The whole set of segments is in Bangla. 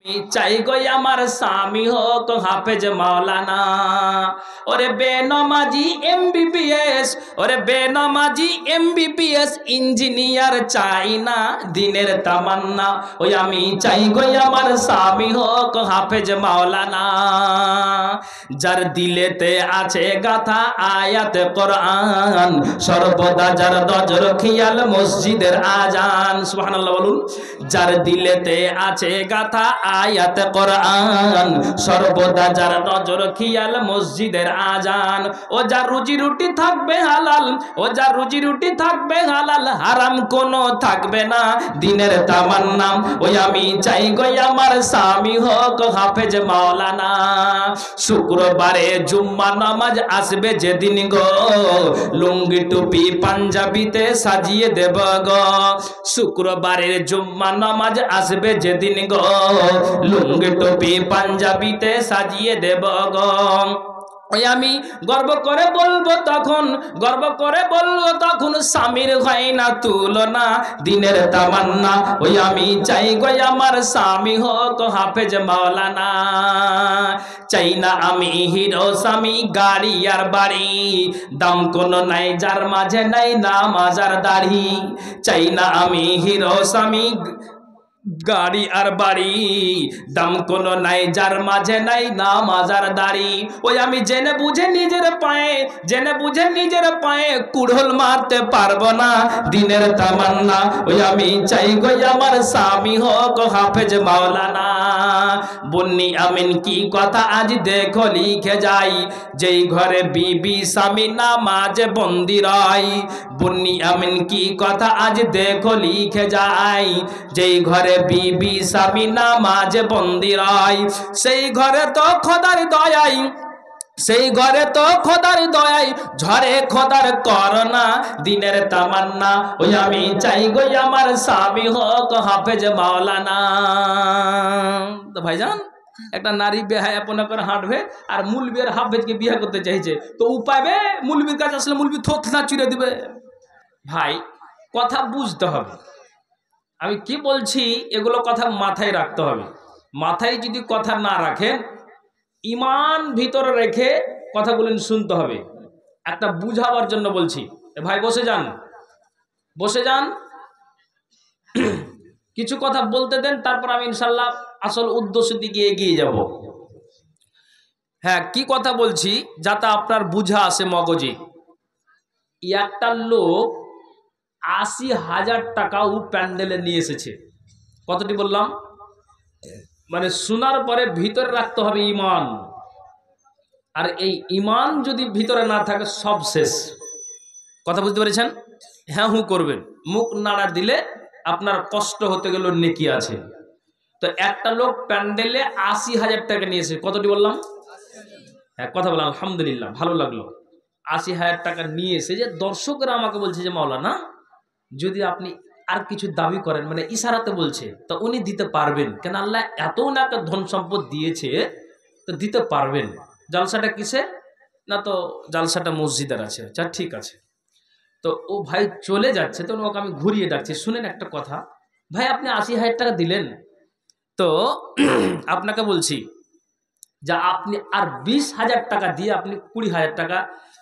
চাই গো আমার স্বামী হোক হাফেজ মাওলানা। ওরে বেনমাজি এমবিবিএস, ওরে বেনমাজি এমবিবিএস ইঞ্জিনিয়ার চাই না দিনের তামান্না। ওই আমি চাই গো আমার স্বামী হোক হাফেজ মাওলানা। যার দিলেতে আছে গাথা আয়াত কোরআন, সর্বদা যার নজর খেয়াল মসজিদের আজান। সুবহানাল্লাহ বলুন। যার দিলেতে আছে গাথা আয়াত কোরআন, সর্বদা যার নজর খেয়াল মসজিদের আজান। ও যার রুজি রুটি থাকবে হালাল, ও যার রুজি রুটি থাকবে হালাল, হারাম কোনো থাকবে না দিনের তামান্না। ওই আমি চাই গো আমার স্বামী হোক হাফেজ মাওলানা। শুক্রবারে জুম্মা নামাজ আসবে যেদিন গো, লুঙ্গি টুপি পাঞ্জাবিতে সাজিয়ে দেব গো। শুক্রবারের জুম্মা নামাজ আসবে যেদিন গো, লুঙ্গি টুপি পাঞ্জাবিতে সাজিয়ে দেব গো। ওই আমি গর্ব করে বলবো তখন, গর্ব করে বলবো তখন, স্বামীর হয় না তুলনা দিনের তামান্না। ওই আমি চাই গো আমার স্বামী হোক হাফেজ মাওলানা। চাই না আমি হিরো স্বামী গাড়ি আর বাড়ি, দাম কোনো নাই যার মাঝে নাই নামাজ আর দাড়ি। চাই না আমি হিরো স্বামী গাড়ি আর বাড়ি, দাম কোনো নাই যার মাঝে নাই নামাজ আর দাড়ি। ওই আমি জেনে বুঝে নিজের পায়ে, জেনে বুঝে নিজের পায়ে কুড়োল মারতে পারবো না দিনের তামান্না। ওই আমি চাই গো আমার স্বামী হোক হাফেজ মাওলানা। বন্নি আমিন কি কথা আজ দেখো লিখে যাই, যেই ঘরে বিবি স্বামী নামাজ বন্দি রয়। বন্নি আমিন কি কথা আজ দেখো লিখে যাই, যেই ঘরে বিবি স্বামী নামাজ বন্দি রয়। সেই ঘরে তো খোদার দয়াই, সেই ঘরে তো খোদার দয়াই ঝরে খোদার করোনা দিনের তামান্না। ওই আমি চাই গো আমার স্বামী হোক হাফেজ মাওলানা। তো ভাইজান, একটা নারী বেহায়াপনা করে হাঁটবে আর মুলবির হাফেজকে বিয়ে করতে চাইছে, তো উপায় মুলবির কাছে আসলে মুলবি থোথনা চিড়ে দিবে। ভাই কথা বুঝতে হবে, আমি কি বলছি এগুলো কথা মাথায় রাখতে হবে। মাথায় যদি কথা না রাখেন, ইমান ভিতরে রেখে কথাগুলো শুনতে হবে। একটা বুঝাবার জন্য বলছি। ভাই বসে যান, বসে যান, কিছু কথা বলতে দেন, তারপর আমি ইনশাল্লাহ আসল উদ্দেশ্যের দিকে এগিয়ে যাব। হ্যাঁ, কি কথা বলছি যাতে আপনার বুঝা আসে মগজে। একটা লোক ৮০,০০০ টাকা ও প্যান্ডেলে নিয়ে এসেছে। কতটি বললাম? মানে শোনার পরে ভিতরে রাখতে হবে ইমান, আর এই ইমান যদি ভিতরে না থাকে সব শেষ। কথা বুঝতে পেরেছেন? হ্যাঁ হু করবেন, মুখ নাড়া দিলে আপনার কষ্ট হতে গেল নেকি আছে। তো একটা লোক প্যান্ডেলে ৮০,০০০ টাকা নিয়েছে। কতটি বললাম? হ্যাঁ, কথা বললাম, আলহামদুলিল্লাহ, ভালো লাগলো। ৮০,০০০ টাকা নিয়ে এসে যে দর্শকরা আমাকে বলছে যে মাওলানা যদি আপনি আর কিছু দাবি করেন, মানে ইশারাতে বলছে, তো উনি দিতে পারবেন কেন? আল্লাহ এত ওনাকে ধন সম্পদ দিয়েছে, তো দিতে পারবেন। জালসাটা কিসে না, তো জালসাটা মসজিদের আছে। আচ্ছা ঠিক আছে। তো ও ভাই চলে যাচ্ছে, তো ওকে আমি ঘুরিয়ে ডাকছি, শুনেন একটা কথা ভাই, আপনি ৮০,০০০ টাকা দিলেন, তো আপনাকে বলছি যা আপনি আর ২০,০০০ টাকা দিয়ে আপনি ২০,০০০ টাকা,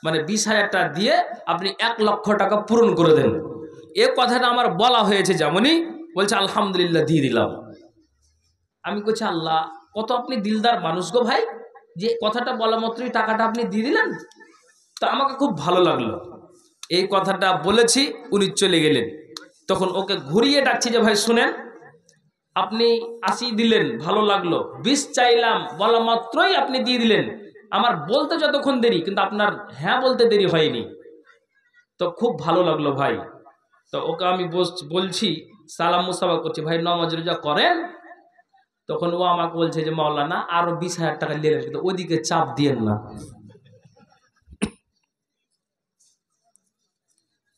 মানে ২০,০০০ টাকা দিয়ে আপনি ১,০০,০০০ টাকা পূরণ করে দেন। এ কথাটা আমার বলা হয়েছে, যেমনই বলছে আলহামদুলিল্লাহ দিয়ে দিলাম। আমি বলছি আল্লাহ কত আপনি দিলদার মানুষ গো ভাই, যে কথাটা বলা মাত্রই টাকাটা আপনি দিয়ে দিলেন। তো আমাকে খুব ভালো লাগলো। এই কথাটা বলেছি, উনি চলে গেলেন। তখন ওকে ঘুরিয়ে ডাকছি যে ভাই শুনেন, আপনি ৮০ দিলেন, ভালো লাগলো, ২০ চাইলাম, বলা মাত্রই আপনি দিয়ে দিলেন। আমার বলতে যতক্ষণ দেরি, কিন্তু আপনার হ্যাঁ বলতে দেরি হয়নি, তো খুব ভালো লাগলো ভাই। তো ওকে আমি বলছি, সালাম মুসাফা করছি, ভাই নামাজ রোজা করেন? তখন ও আমাকে বলছে যে মাওলানা আরো ২০,০০০ টাকা নিলেন, কিন্তু ওইদিকে চাপ দিয়েন না।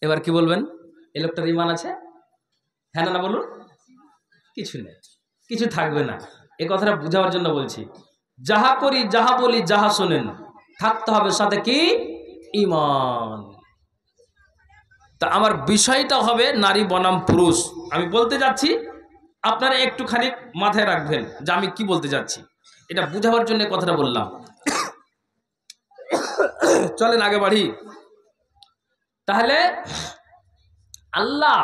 এবার কি বলবেন? এই লোকটার ইমান আছে? হ্যাঁ না বলুন। কিছু নেই, কিছু থাকবে না। এই কথাটা বুঝাবার জন্য বলছি। যাহা করি, যাহা বলি, যাহা শোনেন, থাকতে হবে সাথে কি? ইমান। তা আমার বিষয়টা হবে নারী বনাম পুরুষ। আমি বলতে যাচ্ছি আপনারা একটুখানি মাথায় রাখবেন যে আমি কি বলতে যাচ্ছি, এটা বুঝাবার জন্য কথাটা বললাম। চলেন আগে বাড়ি। তাহলে আল্লাহ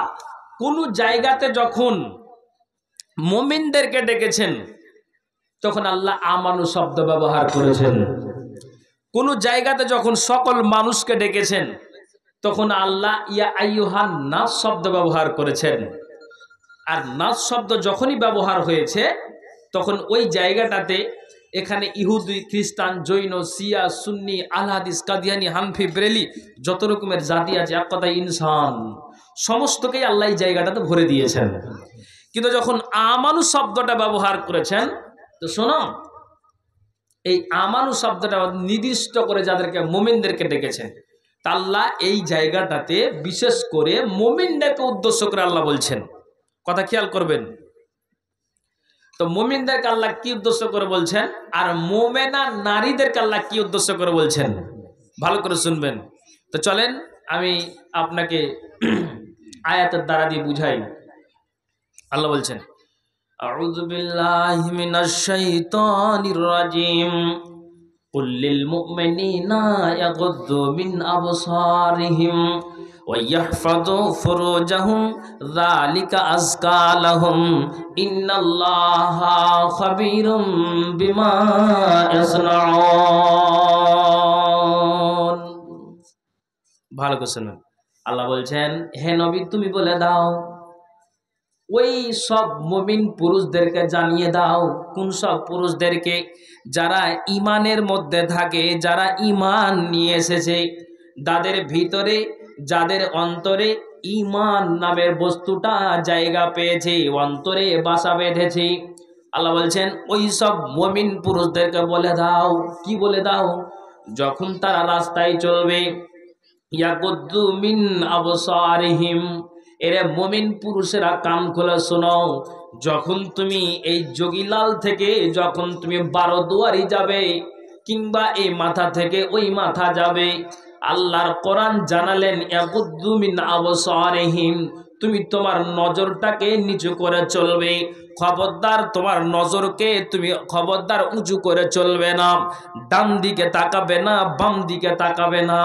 কোন জায়গাতে যখন মুমিনদেরকে ডেকেছেন তখন আল্লাহ আমানু শব্দ ব্যবহার করেছেন। কোন জায়গাতে যখন সকল মানুষকে ডেকেছেন তখন আল্লাহ ইয়া আইয়ুহান নাস শব্দ ব্যবহার করেছেন। আর নাস শব্দ যখনই ব্যবহার হয়েছে তখন ওই জায়গাটাতে এখানে ইহুদি, খ্রিস্টান, জৈন, শিয়া, সুন্নি, আল হাদিস, কাদিয়ানি, হানফি, বেরেলি যত রকমের জাতি আছে, এক কথায় ইনসান, সমস্তকেই আল্লাহ এই জায়গাটাতে ভরে দিয়েছেন। কিন্তু যখন আমানু শব্দটা ব্যবহার করেছেন তো শোনো, এই আমানু শব্দটা নির্দিষ্ট করে যাদেরকে মুমিনদেরকে ডেকেছেন তা আল্লাহ এই জায়গাটাতে বিশেষ করে মুমিনদেরকে উদ্দেশ্য করে আল্লাহ বলছেন। কথা খেয়াল করবেন তো, মুমিনদেরকে আল্লাহ কি উদ্দেশ্য করে বলছেন আর মুমিনা নারীদেরকে আল্লাহ কি উদ্দেশ্য করে বলছেন ভালো করে শুনবেন। তো চলেন আমি আপনাকে আয়াতের দ্বারা দিয়ে বুঝাই। আল্লাহ বলছেন আউযু বিল্লাহি মিনাশ শাইতানির রাজিম কুল লিল মুমিনিনা ইয়াগুদ্দু মিন আবসারিহিম ওয়া ইয়াহফাযু ফুরুজাহুম যালিকা আযকা লাহুম ইন্নাল্লাহা খাবীরুম বিমা ইয়াসনাউন। ভালো করে শুনুন, আল্লাহ বলছেন হে নবী তুমি বলে দাও, ওই সব মুমিন পুরুষদেরকে জানিয়ে দাও। কোন সব পুরুষদেরকে? যারা ইমানের মধ্যে থাকে, যারা ইমান নিয়ে এসেছে, যাদের ভিতরে, যাদের অন্তরে ইমান নামের বস্তুটা জায়গা পেয়েছে, অন্তরে বাসা বেঁধেছে। আল্লাহ বলছেন ওই সব মুমিন পুরুষদেরকে বলে দাও। কি বলে দাও? যখন তারা রাস্তায় চলবে, ইয়াগুদ্দু মিন আবসারিহিম, এরে মুমিন পুরুষেরা কান খুলে শোনো, যখন তুমি এই যোগীলাল থেকে যখন তুমি বারোদুয়ারি যাবে কিংবা এই মাথা থেকে ওই মাথা যাবে, আল্লাহর কোরআন জানালেন ইয়াগুদ্দু মিন আবসারিহিম, তুমি তোমার নজরটাকে নিচু করে চলবে। খবরদার তোমার নজরকে তুমি খবরদার উঁচু করে চলবে না, ডান দিকে তাকাবে না, বাম দিকে তাকাবে না।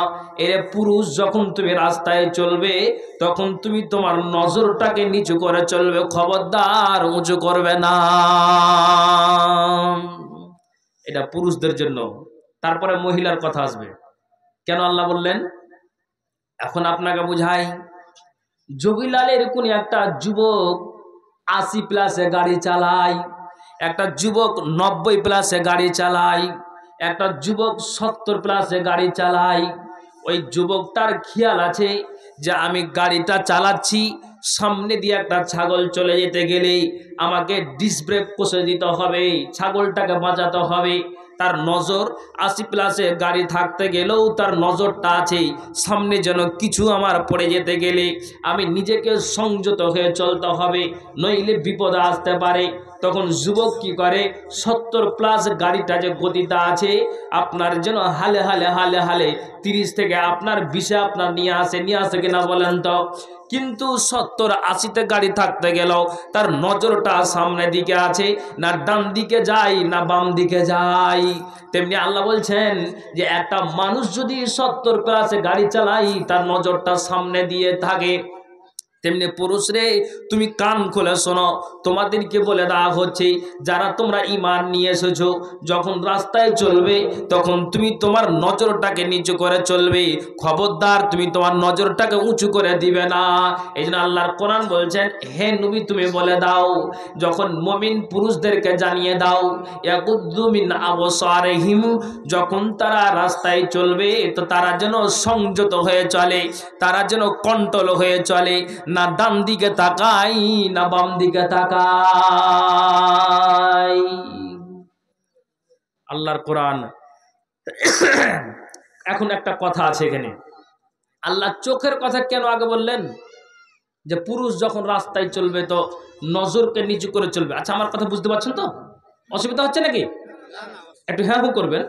এরে পুরুষ যখন তুমি রাস্তায় চলবে তখন তুমি তোমার নজরটাকে নিচু করে চলবে, খবরদার উঁচু করবে না। এটা পুরুষদের জন্য। তারপরে মহিলার কথা আসবে। কেন আল্লাহ বললেন? এখন আপনাকে বুঝাই। যোগীলালের কোন একটা যুবক 80 প্লাসে গাড়ি চালায়, একটা যুবক 90 প্লাসে গাড়ি চালায়, একটা যুবক 70 প্লাসে গাড়ি চালায়। ওই যুবকটার খেয়াল আছে যে আমি গাড়িটা চালাচ্ছি, সামনে দিয়ে একটা ছাগল চলে যেতে গেলে আমাকে ডিস্ক ব্রেক কষে দিতে হবে, ছাগলটাকে বাঁচাতে হবে। তার নজর 80 প্লাসে গাড়ি থাকতে গেলেও তার নজরটা আছে সামনে যেন কিছু আমার পড়ে যেতে গেলে আমি নিজেকে সংযত হয়ে চলতে হবে, নইলে বিপদ আসতে পারে। তখন যুবক কি করে? 70 প্লাস গাড়িটা যে গতিটা আছে আপনার যেন হালে হালে হালে হালে 30 থেকে আপনার 20-এ আপনার নিয়ে আসে কিনা বলেন তো। কিন্তু 70-80-তে গাড়ি থাকতে গেলেও তার নজরটা সামনের দিকে আছে, না ডান দিকে যায় না বাম দিকে যায়। তেমনি আল্লাহ বলছেন যে একটা মানুষ যদি 70 প্লাসে গাড়ি চালাই তার নজরটা সামনে দিয়ে থাকে, তেমনি পুরুষ রে তুমি কান খুলে শোনো, তোমাদেরকে বলে দেওয়া হচ্ছে যারা তোমরা ঈমান নিয়ে এসেছো, যখন রাস্তায় চলবে তখন তুমি তোমার নজরটাকে নিচু করে চলবে, খবরদার তুমি তোমার নজরটাকে উঁচু করে দিবে না। এই জন্য আল্লাহর কোরআন বলছেন হে নবী তুমি বলে দাও, যখন মুমিন পুরুষদেরকে জানিয়ে দাও ইয়াগুদ্দু মিন আবসারিহিম, যখন তারা রাস্তায় চলবে তো তারা যেন সংযত হয়ে চলে, তারা যেন কন্ট্রোল হয়ে চলে, না ডান দিকে তাকাই না বাম দিকে তাকাই। আল্লাহর কোরআন। এখন একটা কথা আছে এখানে, আল্লাহ চোখের কথা কেন আগে বললেন? যে পুরুষ যখন রাস্তায় চলবে তো নজরকে নিচু করে চলবে। আচ্ছা আমার কথা বুঝতে পারছেন তো? অসুবিধা হচ্ছে নাকি? একটু হ্যাঁ হু করবেন।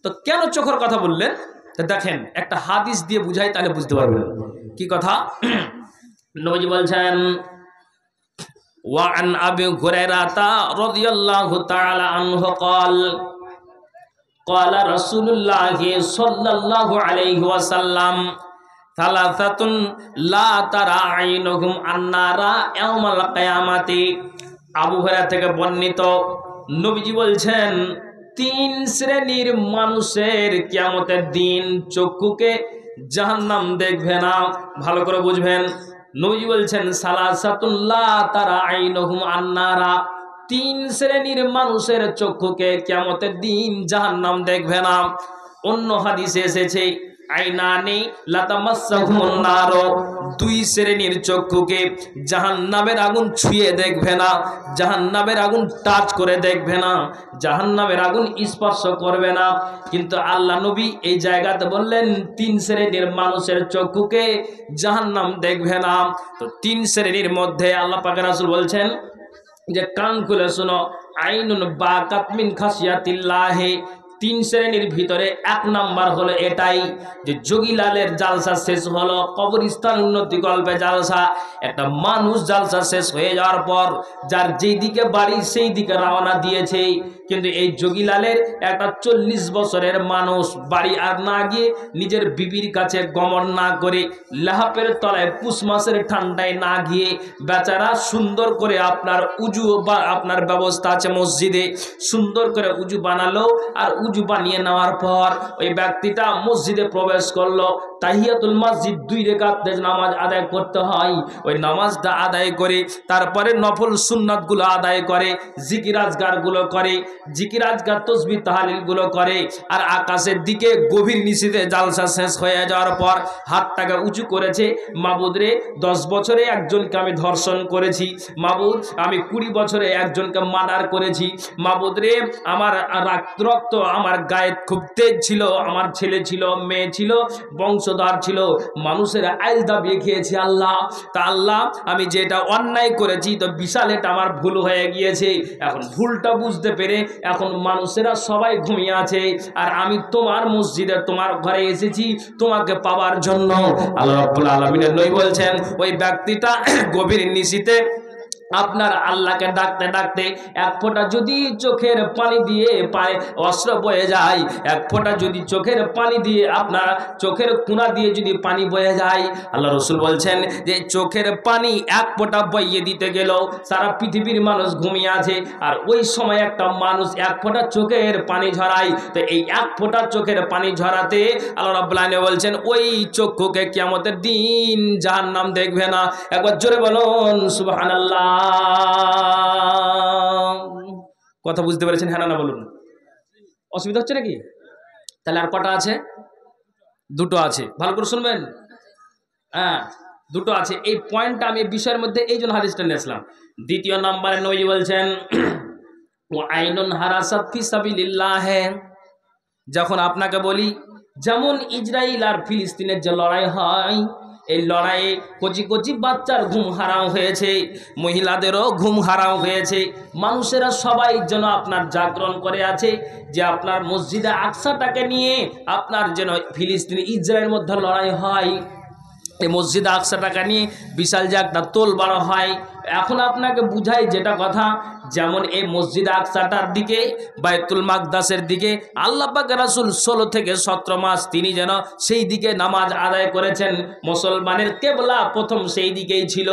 তো কেন চোখের কথা বললেন? তো দেখেন একটা হাদিস দিয়ে বুঝাই তাহলে বুঝতে পারবেন। কি কথা? নবীজি বলছেন وعن أبي هريرة رضي الله تعالى عنه قال رسول الله صلى الله عليه وسلم ثلاثة لا ترى عينهم النار يوم القيامة আবু হুরায়রা থেকে বর্ণিত নবীজি বলছেন তিন শ্রেণীর মানুষের কিয়ামতের দিন চক্ষুকে জাহান্নাম দেখবে না। ভালো করে বুঝবেন, নবীজি বলছেন সালাসাতুন লা তারা আইনুহুম আন্নারা, তিন শ্রেণীর মানুষের চক্ষুকে কিয়ামতের দিন জাহান্নাম দেখবে না। অন্য হাদিসে এসেছে আইনানি লাতামাসসাহুমুন নার, দুই শ্রেণীর চক্ষুকে জাহান্নামের আগুন ছুঁয়ে দেখবে না, জাহান্নামের আগুন টাচ করে দেখবে না, জাহান্নামের আগুন স্পর্শ করবে না। কিন্তু আল্লাহ নবী এই জায়গাতে বললেন তিন শ্রেণীর মানুষের চক্ষুকে জাহান্নাম দেখবে না। তো তিন শ্রেণীর মধ্যে আল্লাহ পাক রাসূল বলছেন যে কান খুলে শোনো, আইনুন বাকাত মিন খাসিয়াতিল্লাহি, তিন শ্রেণীর ভিতরে এক নাম্বার হলো এটাই যে যোগীলালের জালসা শেষ হলো, কবরস্থান উন্নতি কল্পে জালসা, একটা মানুষ জালসা শেষ হয়ে যাওয়ার পর যার যেই দিকে বাড়ি সেই দিকে রওনা দিয়েছে, কিন্তু এই যোগীলালের একটা 40 বছরের মানুষ বাড়ি আর না গিয়ে নিজের বিবির কাছে গমন না করে লাহাপের তলায় পুষ মাসের ঠান্ডায় না গিয়ে বেচারা সুন্দর করে আপনার উজু বা আপনার ব্যবস্থা আছে মসজিদে, সুন্দর করে উজু বানালো, আর উজু বানিয়ে নেওয়ার পর ওই ব্যক্তিটা মসজিদে প্রবেশ করলো, তাহিয়াতুল মসজিদ 2 রাকাত নামাজ আদায় করতে হয়, ওই নামাজটা আদায় করে তারপরে নফল সুন্নাতগুলো আদায় করে, জিকির আজগারগুলো করে, জিকির আজগার তাসবিহ তাহলিলগুলো করে, আর আকাশের দিকে গভীর নিশীথে জালসা শেষ হয়ে যাওয়ার পর হাতটাকে উঁচু করেছে, মাবুদ রে 10 বছরে একজনকে আমি ধর্ষণ করেছি, মাবুদ আমি 20 বছরে একজনকে মার্ডার করেছি, মাবুদ রে আমার রক্ত আমার গায়ে খুব তেজ ছিল, আমার ছেলে ছিল, মেয়ে ছিল, বংশধর ছিল, মানুষের আইল দাবিয়ে খেয়েছি আল্লাহ, তা আল্লাহ আমি যেটা অন্যায় করেছি তো বিশাল এটা আমার ভুল হয়ে গিয়েছে, এখন ভুলটা বুঝতে পেরে এখন মানুষেরা সবাই ঘুমিয়ে আছে, আর আমি তোমার মসজিদে তোমার ঘরে এসেছি তোমাকে পাওয়ার জন্য। আল্লাহ রাব্বুল আলামিনের নবী বলছেন ওই ব্যক্তিটা গভীর নিশীথে আপনার আল্লাহকে ডাকতে ডাকতে এক ফোঁটা যদি চোখের পানি দিয়ে পায়ে অস্ত্র বয়ে যায়, এক ফোঁটা যদি চোখের পানি দিয়ে আপনার চোখের কোনা দিয়ে যদি পানি বয়ে যায়, আল্লাহ রসুল বলছেন যে চোখের পানি এক ফোঁটা বইয়ে দিতে গেলেও সারা পৃথিবীর মানুষ ঘুমিয়ে আছে, আর ওই সময় একটা মানুষ এক ফোঁটা চোখের পানি ঝরায়, তো এই এক ফোঁটা চোখের পানি ঝরাতে আল্লাহ রাব্বুল আলামিন বলছেন ওই চক্ষুকে কিয়ামতের দিন জাহান্নাম দেখবে না। একবার জোরে বলুন সুবহানাল্লাহ। কথা বুঝতে পেরেছেন? হ্যাঁ না বলুন, অসুবিধা হচ্ছে নাকি? তাহলে আর কটা আছে? দুটো আছে, ভালো করে শুনবেন। হ্যাঁ দুটো আছে, এই পয়েন্টটা আমি বিষয়ের মধ্যে এই জন্য হাদিসটা নিয়েছিলাম। দ্বিতীয় নম্বরে নবী বলছেন আইনুন হারাসাত ফি সাবিলিল্লাহ, যখন আপনাকে বলি যেমন ইসরাইল আর ফিলিস্তিনের যে লড়াই হয়, এই লড়াইয়ে কচি কচি বাচ্চার ঘুম হারাম হয়েছে, মহিলাদেরও ঘুম হারাম হয়েছে, মানুষেরা সবাই যেন আপনার জাগরণ করে আছে যে আপনার মসজিদে আকসাটাকে নিয়ে আপনার যেন ফিলিস্তিন ইসরায়েলের মধ্যে লড়াই হয়, এই মসজিদে আকসাটাকে নিয়ে বিশাল যে একটা তোলবাড় হয়। এখন আপনাকে বুঝাই যেটা কথা, যেমন এই মসজিদ আকসাটার দিকে বাইতুল মাকদাসের দিকে আল্লাহ পাক রাসূল 16 থেকে 17 মাস তিনি যেন সেই দিকে নামাজ আদায় করেছেন, মুসলমানের কিবলা প্রথম সেই দিকেই ছিল।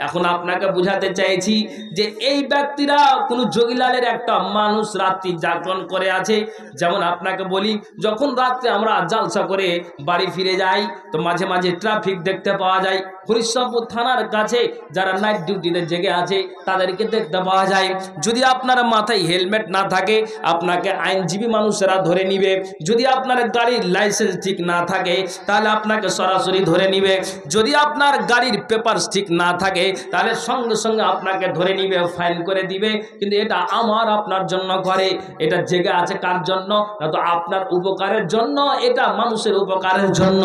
এখন আপনাকে বুঝাতে চাইছি যে এই ব্যক্তিরা কোনো যোগীলালের একটা মানুষ রাত্রি জাগরণ করে আছে। যেমন আপনাকে বলি যখন রাত্রে আমরা জালসা করে বাড়ি ফিরে যাই তো মাঝে মাঝে ট্রাফিক দেখতে পাওয়া যায়, হরিশ্চন্দ্রপুর থানার কাছে যারা নাইট ডিউটিতে জেগে আছে তাদেরকে দেখতে পাওয়া যায়। যদি আপনার মাথায় হেলমেট না থাকে আপনাকে আইনজীবী মানুষেরা ধরে নিবে, যদি আপনার গাড়ির লাইসেন্স ঠিক না থাকে তাহলে আপনাকে সরাসরি ধরে নিবে, যদি আপনার গাড়ির পেপারস ঠিক না থাকে তাহলে সঙ্গে সঙ্গে আপনাকে ধরে নিবে, ফাইন করে দিবে। কিন্তু এটা আমার আপনার জন্য করে, এটা জেগে আছে কার জন্য? না তো আপনার উপকারের জন্য, এটা মানুষের উপকারের জন্য।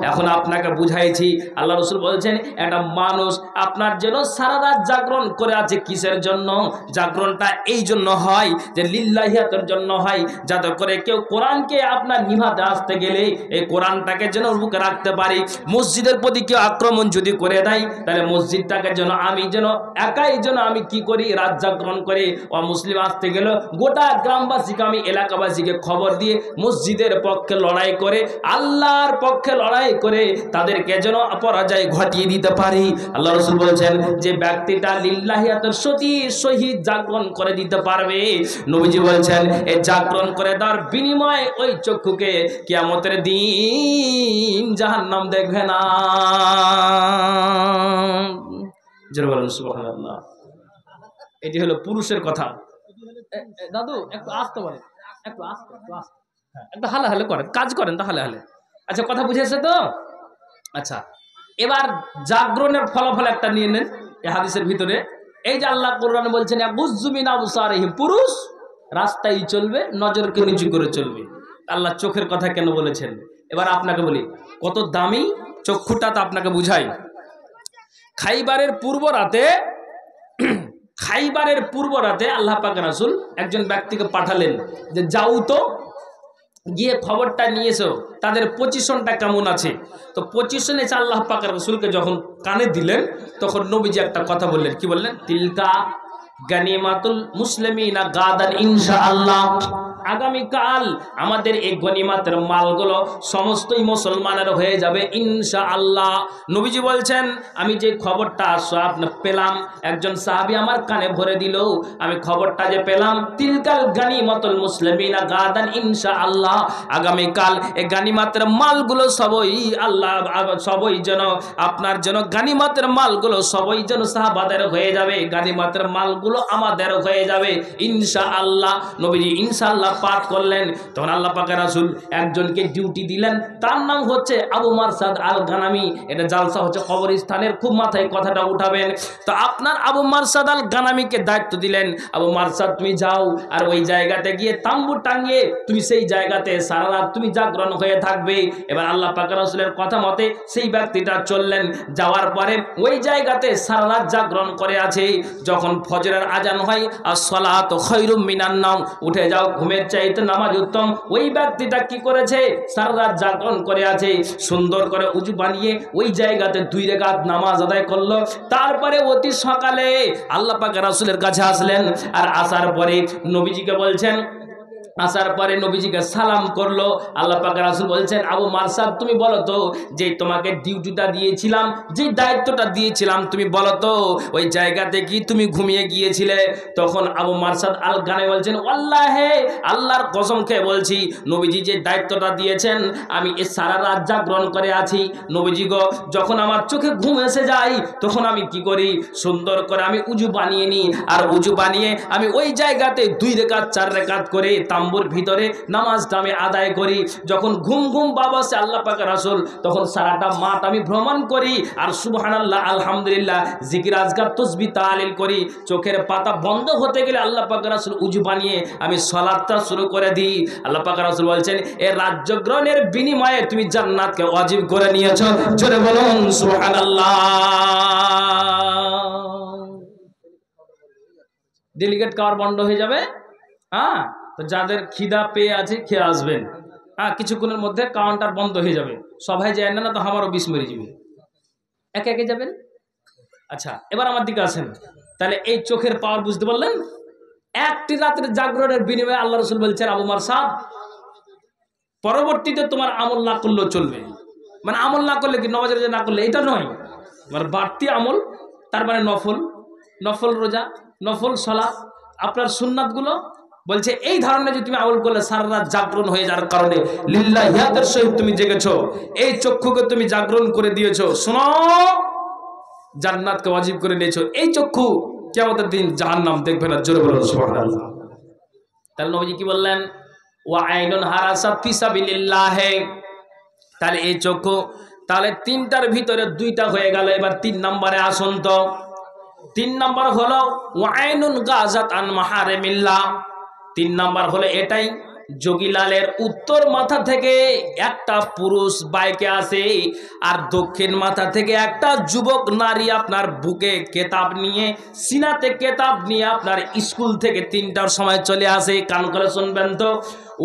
এখন আপনাকে বুঝাইছি, আল্লাহ রসুল বলছেন বলছেন একটা মানুষ আপনার যেন সারা রাত জাগরণ করে আছে কিসের জন্য? জাগরণটা এই জন্য হয় যে লিল্লাহিয়াতের জন্য হয়, যাতে করে কেউ কোরআনকে আপনার নিভাতে আসতে গেলে এই কোরআনটাকে যেন বুকে রাখতে পারি। মসজিদের প্রতি কেউ আক্রমণ যদি করে দেয়, তাহলে মসজিদটাকে যেন আমি যেন একাই যেন আমি কি করি, রাত জাগরণ করে মুসলিম আসতে গেল গোটা গ্রামবাসীকে আমি এলাকাবাসীকে খবর দিয়ে মসজিদের পক্ষে লড়াই করে, আল্লাহর পক্ষে লড়াই করে তাদেরকে যেন পরাজয় ঘটিয়ে দিতে পারি। আল্লাহ রাসূল বলছেন যে ব্যক্তিটা লিল্লাহিয়াতের সহিত জাগরণ করে দিতে পারবে, নবীজি বলছেন এই জাগরণ করে দেওয়ার বিনিময়ে ওই চক্ষুকে কিয়ামতের দিন জাহান্নাম দেখবে না। জোরে বলুন সুবহানাল্লাহ। এটি হলো পুরুষের কথা। দাদু একটু আসতে বলেন, একটু আসতে, একটু হালে হালে করেন, কাজ করেন তাহলে হালে। আচ্ছা, কথা বুঝেছে তো? আচ্ছা, এবার জাগরণের ফলাফল একটা নিয়ে নেন এই হাদিসের ভিতরে। এই যে আল্লাহ কোরআনে বলছেন ইয়াগুয্যু মিন আবসারিহিম, পুরুষ রাস্তায় চলবে, নজরকে নিচু করে চলবে। আল্লাহ চোখের কথা কেন বলেছেন? এবার আপনাকে বলি কত দামি চক্ষুটা, তা আপনাকে বুঝাই। খাইবারের পূর্ব রাতে আল্লাহ পাক রাসূল একজন ব্যক্তিকে পাঠালেন যে যাও তো গিয়ে খবরটা নিয়ে এসো তাদের পজিশনটা কেমন আছে। তো পজিশনে এসে আল্লাহ পাক রাসূলকে যখন কানে দিলেন, তখন নবীজি একটা কথা বললেন। কি বললেন? তিলকা গানিমাতুল মুসলিমিনা গাদান ইনশাআল্লাহ, আগামীকাল আমাদের এই গনিমাতের মালগুলো সমস্তই মুসলমানের হয়ে যাবে ইনশাআল্লাহ। নবীজি বলছেন আমি যে খবরটা আপনার পেলাম, একজন সাহাবী আমার কানে ভরে দিল, আমি খবরটা যে পেলাম তিলকাল গানিমাতুল মুসলিমিনা গাদান ইনশাআল্লাহ, আগামীকাল এই গানিমাতের মালগুলো সবই যেন আপনার যেন গানিমাতের মালগুলো সবই যেন সাহাবাদের হয়ে যাবে, গানিমাতের মালগুলো আমাদের হয়ে যাবে ইনশাআল্লাহ। নবীজি ইনশাআল্লাহ পাঠ করলেন। তখন আল্লাহ পাক রাসূল একজনকে ডিউটি দিলেন, তার নাম হচ্ছে আবু মারসাদ আল গানামি। এটা জালসা হচ্ছে কবরস্থানের, খুব মাথায় কথাটা উঠাবেন। তো আপনার আবু মারসাদ আল গানামিকে দায়িত্ব দিলেন, আবু মারসাদ তুমি যাও আর ওই জায়গাতে গিয়ে তাম্বু টাঙিয়ে তুমি সেই জায়গাতে সারা রাত তুমি জাগরণ হয়ে থাকবে। এবার আল্লাহ পাক রাসূলের কথা মতে সেই ব্যক্তিটা চললেন, যাওয়ার পরে ওই জায়গাতে সারা রাত জাগরণ করে আছে। যখন ফজরের আজান হয় as-সালাতু খায়রুম মিনান নাওম, উঠে যাও, ঘুমের চাইতে নামাজ উত্তম। ওই ব্যক্তিটা কি করেছে? সারা রাত জাগরণ করে আছে, সুন্দর করে উজু বানিয়ে ওই জায়গাতে 2 রাকাত নামাজ আদায় করলো। তারপরে অতি সকালে আল্লাহ পাক রাসূলের কাছে আসলেন, আর আসার পরে নবীজিকে বলছেন, আসার পরে নবীজিকে সালাম করলো। আল্লাহ পাক রাসূল বলছেন আবু মারসাদ তুমি বলো তো, যে তোমাকে ডিউটিটা দিয়েছিলাম, যে দায়িত্বটা দিয়েছিলাম, তুমি বলো তো ওই জায়গাতে কি তুমি ঘুমিয়ে গিয়েছিলে? তখন আবু মারসাদ আল গানামি বলছেন ওয়াল্লাহি, আল্লাহর কসম খেয়ে বলছি, নবীজি যে দায়িত্বটা দিয়েছেন আমি এ সারা রাত জাগরণ করে আছি। নবীজি গো, যখন আমার চোখে ঘুম এসে যায় তখন আমি কি করি, সুন্দর করে আমি উজু বানিয়ে নিই, আর উজু বানিয়ে আমি ওই জায়গাতে 2 রাকাত 4 রাকাত করে তাম্বুর ভিতরে নামাজটা আমি আদায় করি। যখন ঘুম বাবা সে আল্লাহ পাক রাসূল, তখন সারাটা মাঠ আমি ভ্রমণ করি আর সুবহানাল্লাহ আলহামদুলিল্লাহ জিকির আজকার তাসবিহ তাহলিল করি। চোখের পাতা বন্ধ হতে গেলে আল্লাহ পাক রাসূল উজু বানিয়ে আমি সালাতটা শুরু করে দিই। আল্লাহ পাক রাসূল বলছেন এই রাজ্য গ্রহণের বিনিময়ে তুমি জান্নাতকে ওয়াজিব করে নিয়েছো। জোরে বলুন সুবহানাল্লাহ। ডেলিগেট খাওয়ার বন্ধ হয়ে যাবে। হ্যাঁ, তো যাদের খিদা পেয়ে আছে খেয়ে আসবেন। হ্যাঁ, কিছুক্ষণের মধ্যে কাউন্টার বন্ধ হয়ে যাবে। সবাই যায় না, তো আমারও 20 মেরে যাবে। একে একে যাবেন। আচ্ছা, এবার আমার দিকে আসেন। তাহলে এই চোখের পাওয়ার বুঝতে পারলেন? একটি রাতের জাগরণের বিনিময়ে আল্লাহ রাসূল বলছেন আবু মারসাদ, পরবর্তীতে তোমার আমল না করলেও চলবে। মানে আমল না করলে কি নামাজ রোজা না করলে এটা নয়, মানে বাড়তি আমল, তার মানে নফল রোজা, নফল সালাত, আপনার সুন্নাতগুলো বলছে এই ধরনের যে তুমি আমল করলে সারা রাত জাগরণ হয়ে যাওয়ার কারণে লিল্লাহিয়াতের সহিত তুমি জেগেছো, এই চক্ষুকে তুমি জাগরণ করে দিয়েছো, শোনো জান্নাতকে ওয়াজিব করে নিয়েছো। এই চক্ষু কিয়ামতের দিন জাহান্নাম দেখবে না। জোরে বলুন সুবহানাল্লাহ। তাহলে নবীজি কি বললেন? ওয়া আইনুন হারাসাত ফি সাবিলিল্লাহ। তাহলে এই চক্ষু, তাহলে 3টার ভিতরে 2টা হয়ে গেল। এবার 3 নম্বরে আসুন তো। 3 নম্বর হলো ওয়া আইনুন গাজাত আন মাহারিমিল্লাহ। 3 নম্বর হলো এটাই যোগীলালের উত্তর মাথা থেকে একটা পুরুষ বাইকে আসে, আর দক্ষিণ মাথা থেকে একটা যুবক নারী আপনার বুকে কেতাব নিয়ে, সিনাতে কেতাব নিয়ে আপনার স্কুল থেকে 3টার সময় চলে আসে। কান করে শুনবেন তো,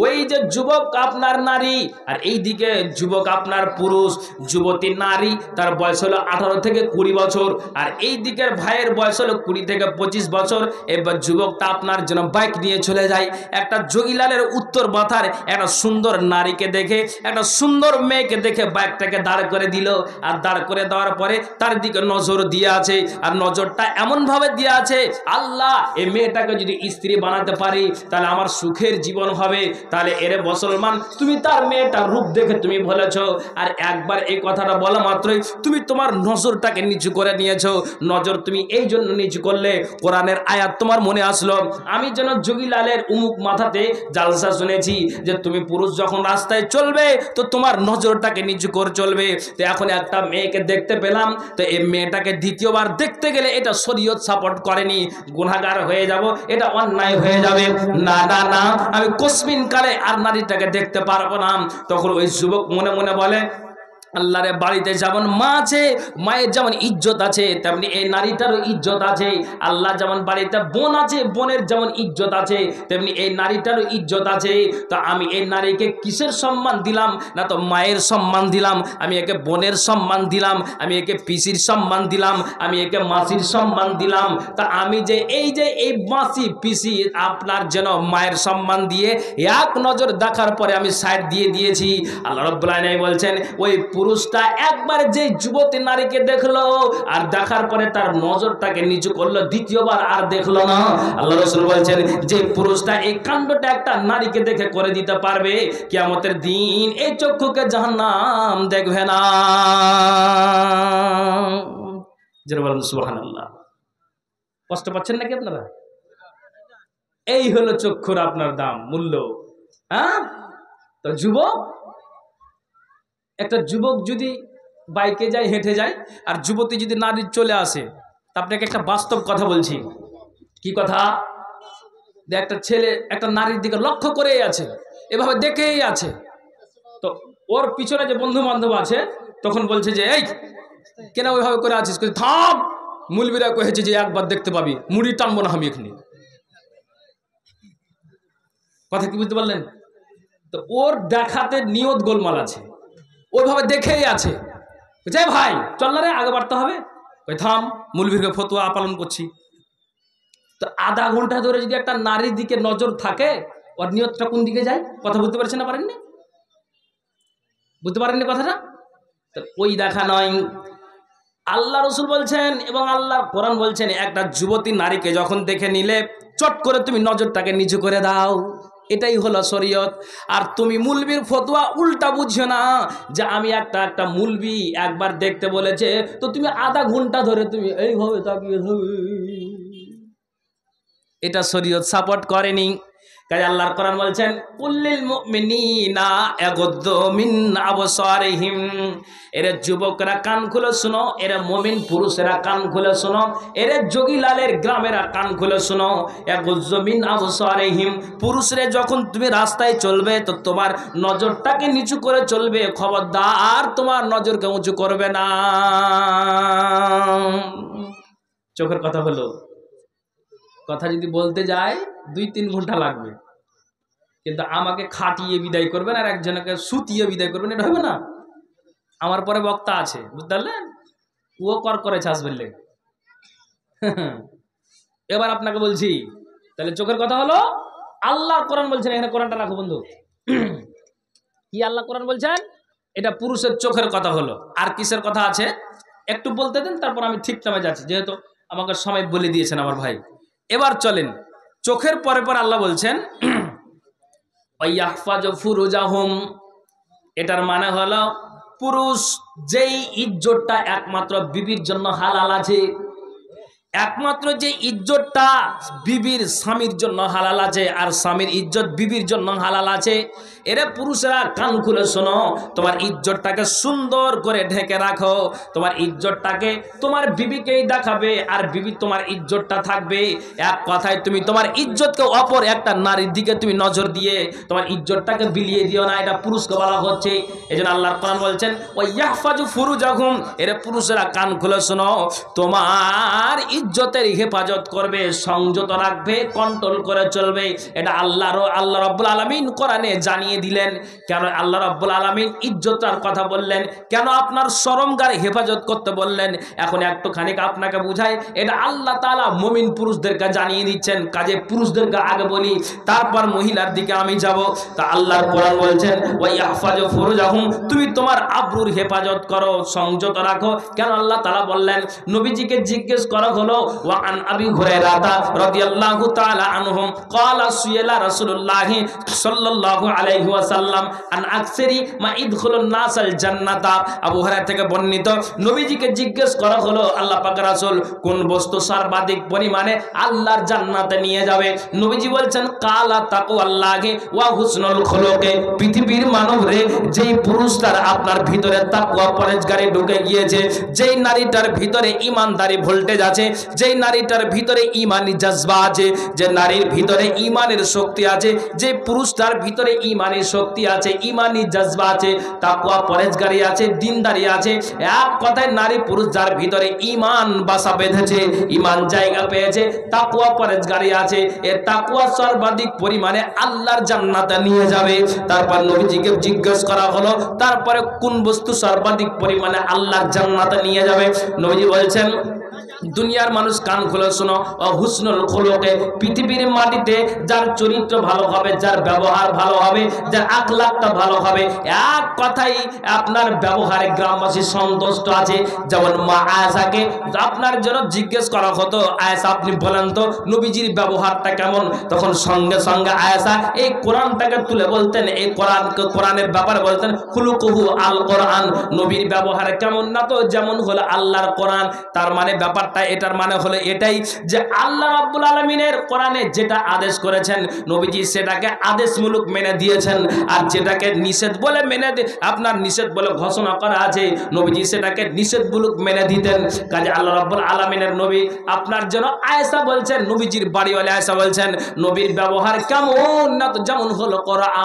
ওই যে যুবক আপনার নারী, আর এইদিকে যুবক আপনার পুরুষ। যুবতী নারী, তার বয়স হলো 18 থেকে 20 বছর, আর এই দিকের ভাইয়ের বয়স হলো 20 থেকে 25 বছর। এবার যুবকটা আপনার জন্য বাইক নিয়ে চলে যায়। একটা যোগীলালের উত্তর মাথার একটা সুন্দর নারীকে দেখে, একটা সুন্দর মেয়েকে দেখে বাইকটাকে দাঁড় করে দিল। আর দাঁড় করে দেওয়ার পরে তার দিকে নজর দিয়ে আছে, আর নজরটা এমনভাবে দিয়ে আছে, আল্লাহ এই মেয়েটাকে যদি স্ত্রী বানাতে পারি তাহলে আমার সুখের জীবন হবে। তাহলে এরে মুসলমান, তুমি তার মেয়েটার রূপ দেখে তুমি বলেছ, আর একবার এই কথাটা বলা মাত্রই তুমি তোমার নজরটাকে নিচু করে নিয়েছো। নজর তুমি এই জন্য নিচু করলে, কোরআনের আয়াত তোমার মনে আসলো। আমি যেন যোগীলালের উমুক মাথাতে জালসা শুনেছি যে তুমি পুরুষ যখন রাস্তায় চলবে তো তোমার নজরটাকে নিচু করে চলবে। তো এখন একটা মেয়েকে দেখতে পেলাম, তো এই মেয়েটাকে দ্বিতীয়বার দেখতে গেলে এটা শরীয়ত সাপোর্ট করেনি, গুনাহগার হয়ে যাব, এটা অন্যায় হয়ে যাবে। না না না, আমি কোসমিন কালে আর নারীটাকে দেখতে পারবো না। তখন ওই যুবক মনে মনে বলে, আল্লাহরে বাড়িতে যেমন মা আছে, মায়ের যেমন ইজ্জত আছে, তেমনি এই নারীটারও ইজ্জত আছে। আল্লাহ যেমন বাড়িতে বোন আছে, বোনের যেমন ইজ্জত আছে, তেমনি এই নারীটারও ইজ্জত আছে। তো আমি এই নারীকে কিসের সম্মান দিলাম? না তো মায়ের সম্মান দিলাম, আমি একে বোনের সম্মান দিলাম, আমি একে পিসির সম্মান দিলাম, আমি একে মাসির সম্মান দিলাম। তা আমি যে এই মাসি পিসি আপনার যেন মায়ের সম্মান দিয়ে এক নজর দেখার পরে আমি সাইড দিয়ে দিয়েছি। আল্লাহ রাব্বুল আলামিন বলছেন, ওই পুরুষটা একবার যে যুবতী নারীকে দেখলো, আর দেখার পরে তার নজরটাকে নিচু করলো, দ্বিতীয়বার আর দেখলো না। আল্লাহ রাসূল বলছেন, যে পুরুষটা এই কাণ্ডটা একটা নারীকে দেখে করে দিতে পারবে, কিয়ামতের দিন এই চক্ষুকে জাহান্নাম দেখবে না। জোরে বলুন সুবহানাল্লাহ। কষ্ট পাচ্ছেন নাকি আপনারা? এই হলো চক্ষুর আপনার দাম, মূল্য। হ্যাঁ, তো যুবক, একটা যুবক যদি বাইকে যায়, হেঁটে যায়, আর যুবতী যদি নারী চলে আসে, তা আপনাকে একটা বাস্তব কথা বলছি। কি কথা? একটা ছেলে একটা নারীর দিকে লক্ষ্য করেই আছে, এভাবে দেখেই আছে, তো ওর পিছনে যে বন্ধু বান্ধব আছে তখন বলছে যে, এই কেন ওইভাবে করে আছিস? থাম, মুলবিরা কহেছে যে একবার দেখতে পাবি, মুড়ি টানবো না আমি এখানে। কথা কি বুঝতে পারলেন? তো ওর দেখাতে নিয়ত গোলমাল আছে, ওইভাবে দেখেই আছে, যে ভাই চল না রে, আগে বাড়তে হবে। থাম, মুলবিরকে ফতোয়া পালন করছি। তো আধা ঘন্টা ধরে যদি একটা নারীর দিকে নজর থাকে, ওর নিয়তটা কোন দিকে যায়? কথা বুঝতে পারছেন না? পারেননি? বুঝতে পারেননি কথাটা? তো ওই দেখা নয়। আল্লাহ রসুল বলছেন এবং আল্লাহ কোরআন বলছেন, একটা যুবতী নারীকে যখন দেখে নিলে চট করে তুমি নজরটাকে নিচু করে দাও, এটাই হলো শরীয়ত। আর তুমি মুলবির ফতোয়া উল্টা বুঝছো না, যে আমি একটা মুলবি একবার দেখতে বলেছে, তো তুমি আধা ঘন্টা ধরে তুমি এইভাবে তাকিয়ে থাকবে, এটা শরীয়ত সাপোর্ট করেনি। কাজে আল্লাহর কোরআন বলছেন, কুল্লিল মুমিনিনা ইয়াগুদ্দু মিন আবসারিহিম, এর যুবকরা কান খুলে শোনো, এর মুমিন পুরুষেরা কান খুলে শোনো, এর যোগীলালের গ্রামেরা কান খুলে শোনো। ইয়াগুদ্দু মিন আবসারিহিম, পুরুষরে যখন তুমি রাস্তায় চলবে তো তোমার নজরটাকে নিচু করে চলবে, খবরদার তোমার নজরকে উঁচু করবে না। চোখের কথা হলো, কথা যদি বলতে যায় 2-3 ঘন্টা লাগবে, কিন্তু আমাকে খাটিয়ে বিদায় করবেন আর একজনকে সুতিয়ে বিদায় করবেন, এটা হবে না। আমার পরে বক্তা আছে, বুঝতে পারলেন, ও করেছে আসবেন। এবার আপনাকে বলছি, তাহলে চোখের কথা হলো, আল্লাহর কোরআন বলছেন, এখানে কোরআনটা রাখো বন্ধু, কি আল্লাহ কোরআন বলছেন? এটা পুরুষের চোখের কথা হলো। আর কিসের কথা আছে একটু বলতে দেন, তারপর আমি ঠিক নামে যাচ্ছি, যেহেতু আমাকে সময় বলে দিয়েছেন আমার ভাই। এবার চলেন, চোখের পরে পরে আল্লাহ বলছেন, ইয়াহফাজু ফুরুজাহুম, এটার মানে হলো পুরুষ যেই ইজ্জতটা একমাত্র বিবির জন্য হালাল আছে, একমাত্র যে ইজ্জতটা বিবির স্বামীর জন্য হালাল আছে আর স্বামীর ইজ্জত বিবির জন্য হালাল আছে। এরে পুরুষেরা কান খুলে শোনো, তোমার ইজ্জতটাকে সুন্দর করে ঢেকে রাখো। তোমার ইজ্জতটাকে তোমার বিবিকেই দেখাবে আর বিবি তোমার ইজ্জতটা থাকবে। এক কথায় তুমি তোমার ইজ্জতকে অপর একটা নারীর দিকে তুমি নজর দিয়ে তোমার ইজ্জতটাকে বিলিয়ে দিও না, এটা পুরুষকে বলা হচ্ছে। এই জন্য আল্লাহর কোরআন বলছেন ওয়া ইয়াহফাজু ফুরুজাহুম, এরে পুরুষেরা কান খুলে শোনো, তোমার ইজ্জতের হেফাজত করবে, সংযত রাখবে, কন্ট্রোল করে চলবে। এটা আল্লাহ রাব্বুল আলামিন কোরআনে জানিয়ে দিলেন। কেন আল্লাহ রাব্বুল আলামিন ইজ্জতার কথা বললেন, কেন আপনার শরমগার হেফাজত করতে বললেন, এখন একটুখানি আপনাকে বুঝাই। এটা আল্লাহ তাআলা মুমিন পুরুষদেরকে জানিয়ে দিচ্ছেন। কাজে পুরুষদেরকে আগে বলি, তারপর মহিলার দিকে আমি যাব। তা আল্লাহর কোরআন বলছেন ওয়া ইয়াহফাজু ফুরুজাহুম, তুমি তোমার আব্রুর হেফাজত করো, সংযত রাখো। কেন আল্লাহ তাআলা বললেন? নবীজিকে জিজ্ঞেস করা হলো ওয়া আন আবি হুরায়রা রাদিয়াল্লাহু তাআলা আনহুম ক্বালা সুইলা রাসূলুল্লাহ সাল্লাল্লাহু আলাইহি ওয়াসাল্লাম আন আকসারি মা ইদখুলুন নাসাল জান্নাতা। আবু হুরায়রা থেকে বর্ণিত, নবীজিকে জিজ্ঞেস করা হলো আল্লাহ পাক রাসূল কোন বস্তু সর্বাধিক পরিমাণে আল্লাহর জান্নাতে নিয়ে যাবে? নবীজি বলছেন কালা তাকওয়াল্লাহি ওয়া হুসনুল খুলুকি। পৃথিবীর মানব রে, যেই পুরুষটার আপনার ভিতরে তাকওয়া পরহেজগারি ঢুকে গিয়েছে, যেই নারীটার ভিতরে ঈমানদারি ভোল্টেজ আছে, যেই নারীটার ভিতরে ঈমানি জজবা আছে, যে নারীর ভিতরে ঈমানের শক্তি আছে, যে পুরুষটার ভিতরে ঈমানের শক্তি আছে, ঈমানি জজবা আছে, তাকওয়া পরহেজগারি আছে, দ্বীনদারি আছে, এক কথায় নারী পুরুষ যার ভিতরে ঈমান বাসা বেঁধেছে, ঈমান জায়গা পেয়েছে, তাকওয়া পরহেজগারি আছে, এর তাকওয়া সর্বাধিক পরিমাণে আল্লাহর জান্নাতে নিয়ে যাবে। তারপর নবীজিকে জিজ্ঞেস করা হলো তারপরে কোন বস্তু সর্বাধিক পরিমাণে আল্লাহর জান্নাতে নিয়ে যাবে? নবীজি বলছেন দুনিয়ার মানুষ কান খুলে শোনো, হুসনুল খুলুকে, পৃথিবীর মাটিতে যার চরিত্র ভালো হবে, যার ব্যবহার ভালো হবে, যার আখলাকটা ভালো হবে, এক কথাই আপনার ব্যবহারে গ্রামবাসী সন্তুষ্ট আছে। যেমন মা আয়েশাকে আপনার জন্য জিজ্ঞেস করা হতো, আয়েশা আপনি বলেন তো নবীজির ব্যবহারটা কেমন? তখন সঙ্গে সঙ্গে আয়েশা এই কোরআনটাকে তুলে বলতেন, এই কোরআনের ব্যাপারে বলতেন খুলুকুহু আল কোরআন, নবীর ব্যবহার কেমন না তো যেমন হলো আল্লাহর কোরআন। তার মানে ব্যাপারটা এটার মানে হলো এটাই যে আল্লাহ রাব্বুল আলামিনের কোরআনে যেটা আদেশ করেছেন নবীজি সেটাকে আদেশমূলক মেনে দিয়েছেন, আর যেটাকে নিষেধ বলে আপনার নিষেধ বলে ঘোষণা করা আছে নবীজি সেটাকে নিষেধমূলক মেনে দিতেন। কাজে আল্লাহ রাব্বুল আলামিনের নবী আপনার জন্য আয়েশা বলছেন, নবীজির বাড়িওয়ালা আয়েশা বলছেন নবীর ব্যবহার কেমন না তো যেমন হলো কোরআন।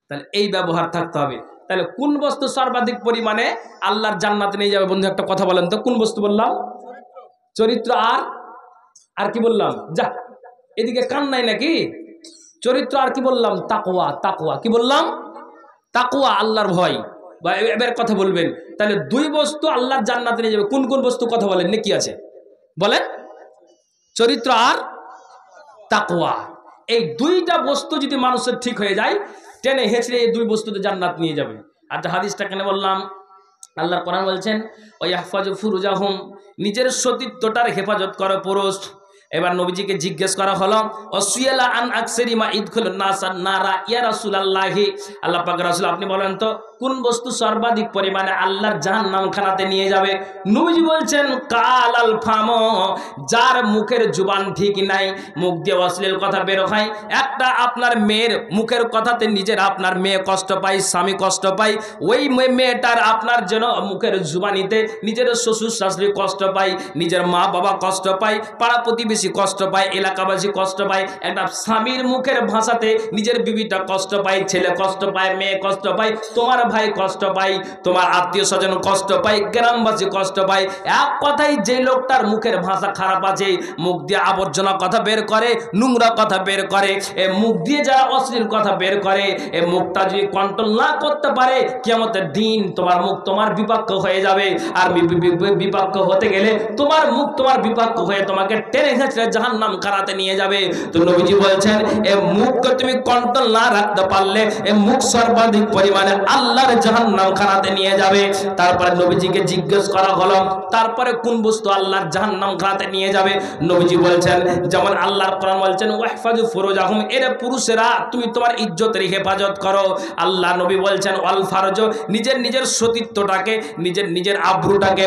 তাহলে এই ব্যবহার থাকতে হবে। তাহলে কোন বস্তু সর্বাধিক পরিমাণে আল্লাহর জান্নাতে নিয়ে যাবে? বন্ধু একটা কথা বলেন তো, কোন বস্তু বললাম? চরিত্র আর কি বললাম? যা এদিকে কান নাই নাকি? চরিত্র আর কি বললাম? তাকওয়া। তাকওয়া কি বললাম? তাকওয়া, আল্লাহর ভয়। বা এবার কথা বলবেন, তাহলে দুই বস্তু আল্লাহর জান্নাতে নিয়ে যাবে। কোন কোন বস্তু কথা বলেন, নাকি আছে বলেন? চরিত্র আর তাকওয়া, এই দুইটা বস্তু যদি মানুষের ঠিক হয়ে যায়, টেনে হেঁচড়ে এই দুই বস্তুতে জান্নাত নিয়ে যাবে। আর হাদিসটা কেন বললাম? আল্লাহর কোরআন বলছেন ওয়া ইয়াহফাজু ফুরুজাহুম, নিজের সতীত্বটার হেফাজত করো পুরুষ। এবার নবীজিকে জিজ্ঞেস করা হলো ওয়াসিয়ালা আন আকসারি মা ইদখুলুন নাসান নারা ইয়া রাসূলুল্লাহি, আল্লাহ পাক রাসূল আপনি বলেন তো কোন বস্তু সর্বাধিক পরিমাণে আল্লাহর জাহান্নাম খানাতে নিয়ে যাবে? নবীজি বলছেন কালাল ফাম, যার মুখের জুবান ঠিক নাই, মুখ দিয়ে অশ্লীল কথা বের হয়। একটা আপনার মেয়ের মুখের কথাতে নিজের আপনার মেয়ে কষ্ট পায়, স্বামী কষ্ট পায়, ওই মেয়েটার আপনার যেন মুখের জুবানিতে নিজের শ্বশুর শাশুড়ি কষ্ট পায়, নিজের মা বাবা কষ্ট পায়, পাড়া প্রতিবেশী কষ্ট পায়, এলাকাবাসী কষ্ট পায়। একটা স্বামীর মুখের ভাষাতে নিজের বিবিটা কষ্ট পায়, ছেলে কষ্ট পায়, মেয়ে কষ্ট পায়, তোমার ভাই কষ্ট পায়, তোমার আত্মীয় স্বজন কষ্ট পায়, গ্রামবাসী কষ্ট পায়। এক কথাই যে লোকটার মুখের ভাষা খারাপ আছে, মুখ দিয়ে আবর্জনা কথা বের করে, নোংরা কথা বের করে, এ মুখ দিয়ে যারা অশ্লীল কথা বের করে, এ মুখটা যদি কন্ট্রোল না করতে পারে, কিয়ামতের দিন তোমার মুখ তোমার বিপক্ষ হয়ে যাবে। আর বিপক্ষ হতে গেলে তোমার মুখ তোমার বিপক্ষ হয়ে তোমাকে টেনে হেঁচড়ে জাহান্নাম খানাতে নিয়ে যাবে। তো নবীজি বলছেন এ মুখকে তুমি কন্ট্রোল না রাখতে পারলে, এ মুখ সর্বাধিক পরিমাণে আল্লাহ আল্লাহর জাহান্নাম খানাতে নিয়ে যাবে। তারপরে নবীজিকে জিজ্ঞেস করা হলো তারপরে কোন বস্তু আল্লাহর জাহান্নাম খানাতে নিয়ে যাবে? নবীজি বলছেন যেমন আল্লাহর কোরআন বলছেন ওয়াহফাজু ফুরুজাহুম, এরা পুরুষেরা তুমি তোমার ইজ্জতের হেফাজত করো। আল্লাহ নবী বলছেন ওয়াল ফারজ, নিজের সতীত্বটাকে, নিজের আব্রুটাকে,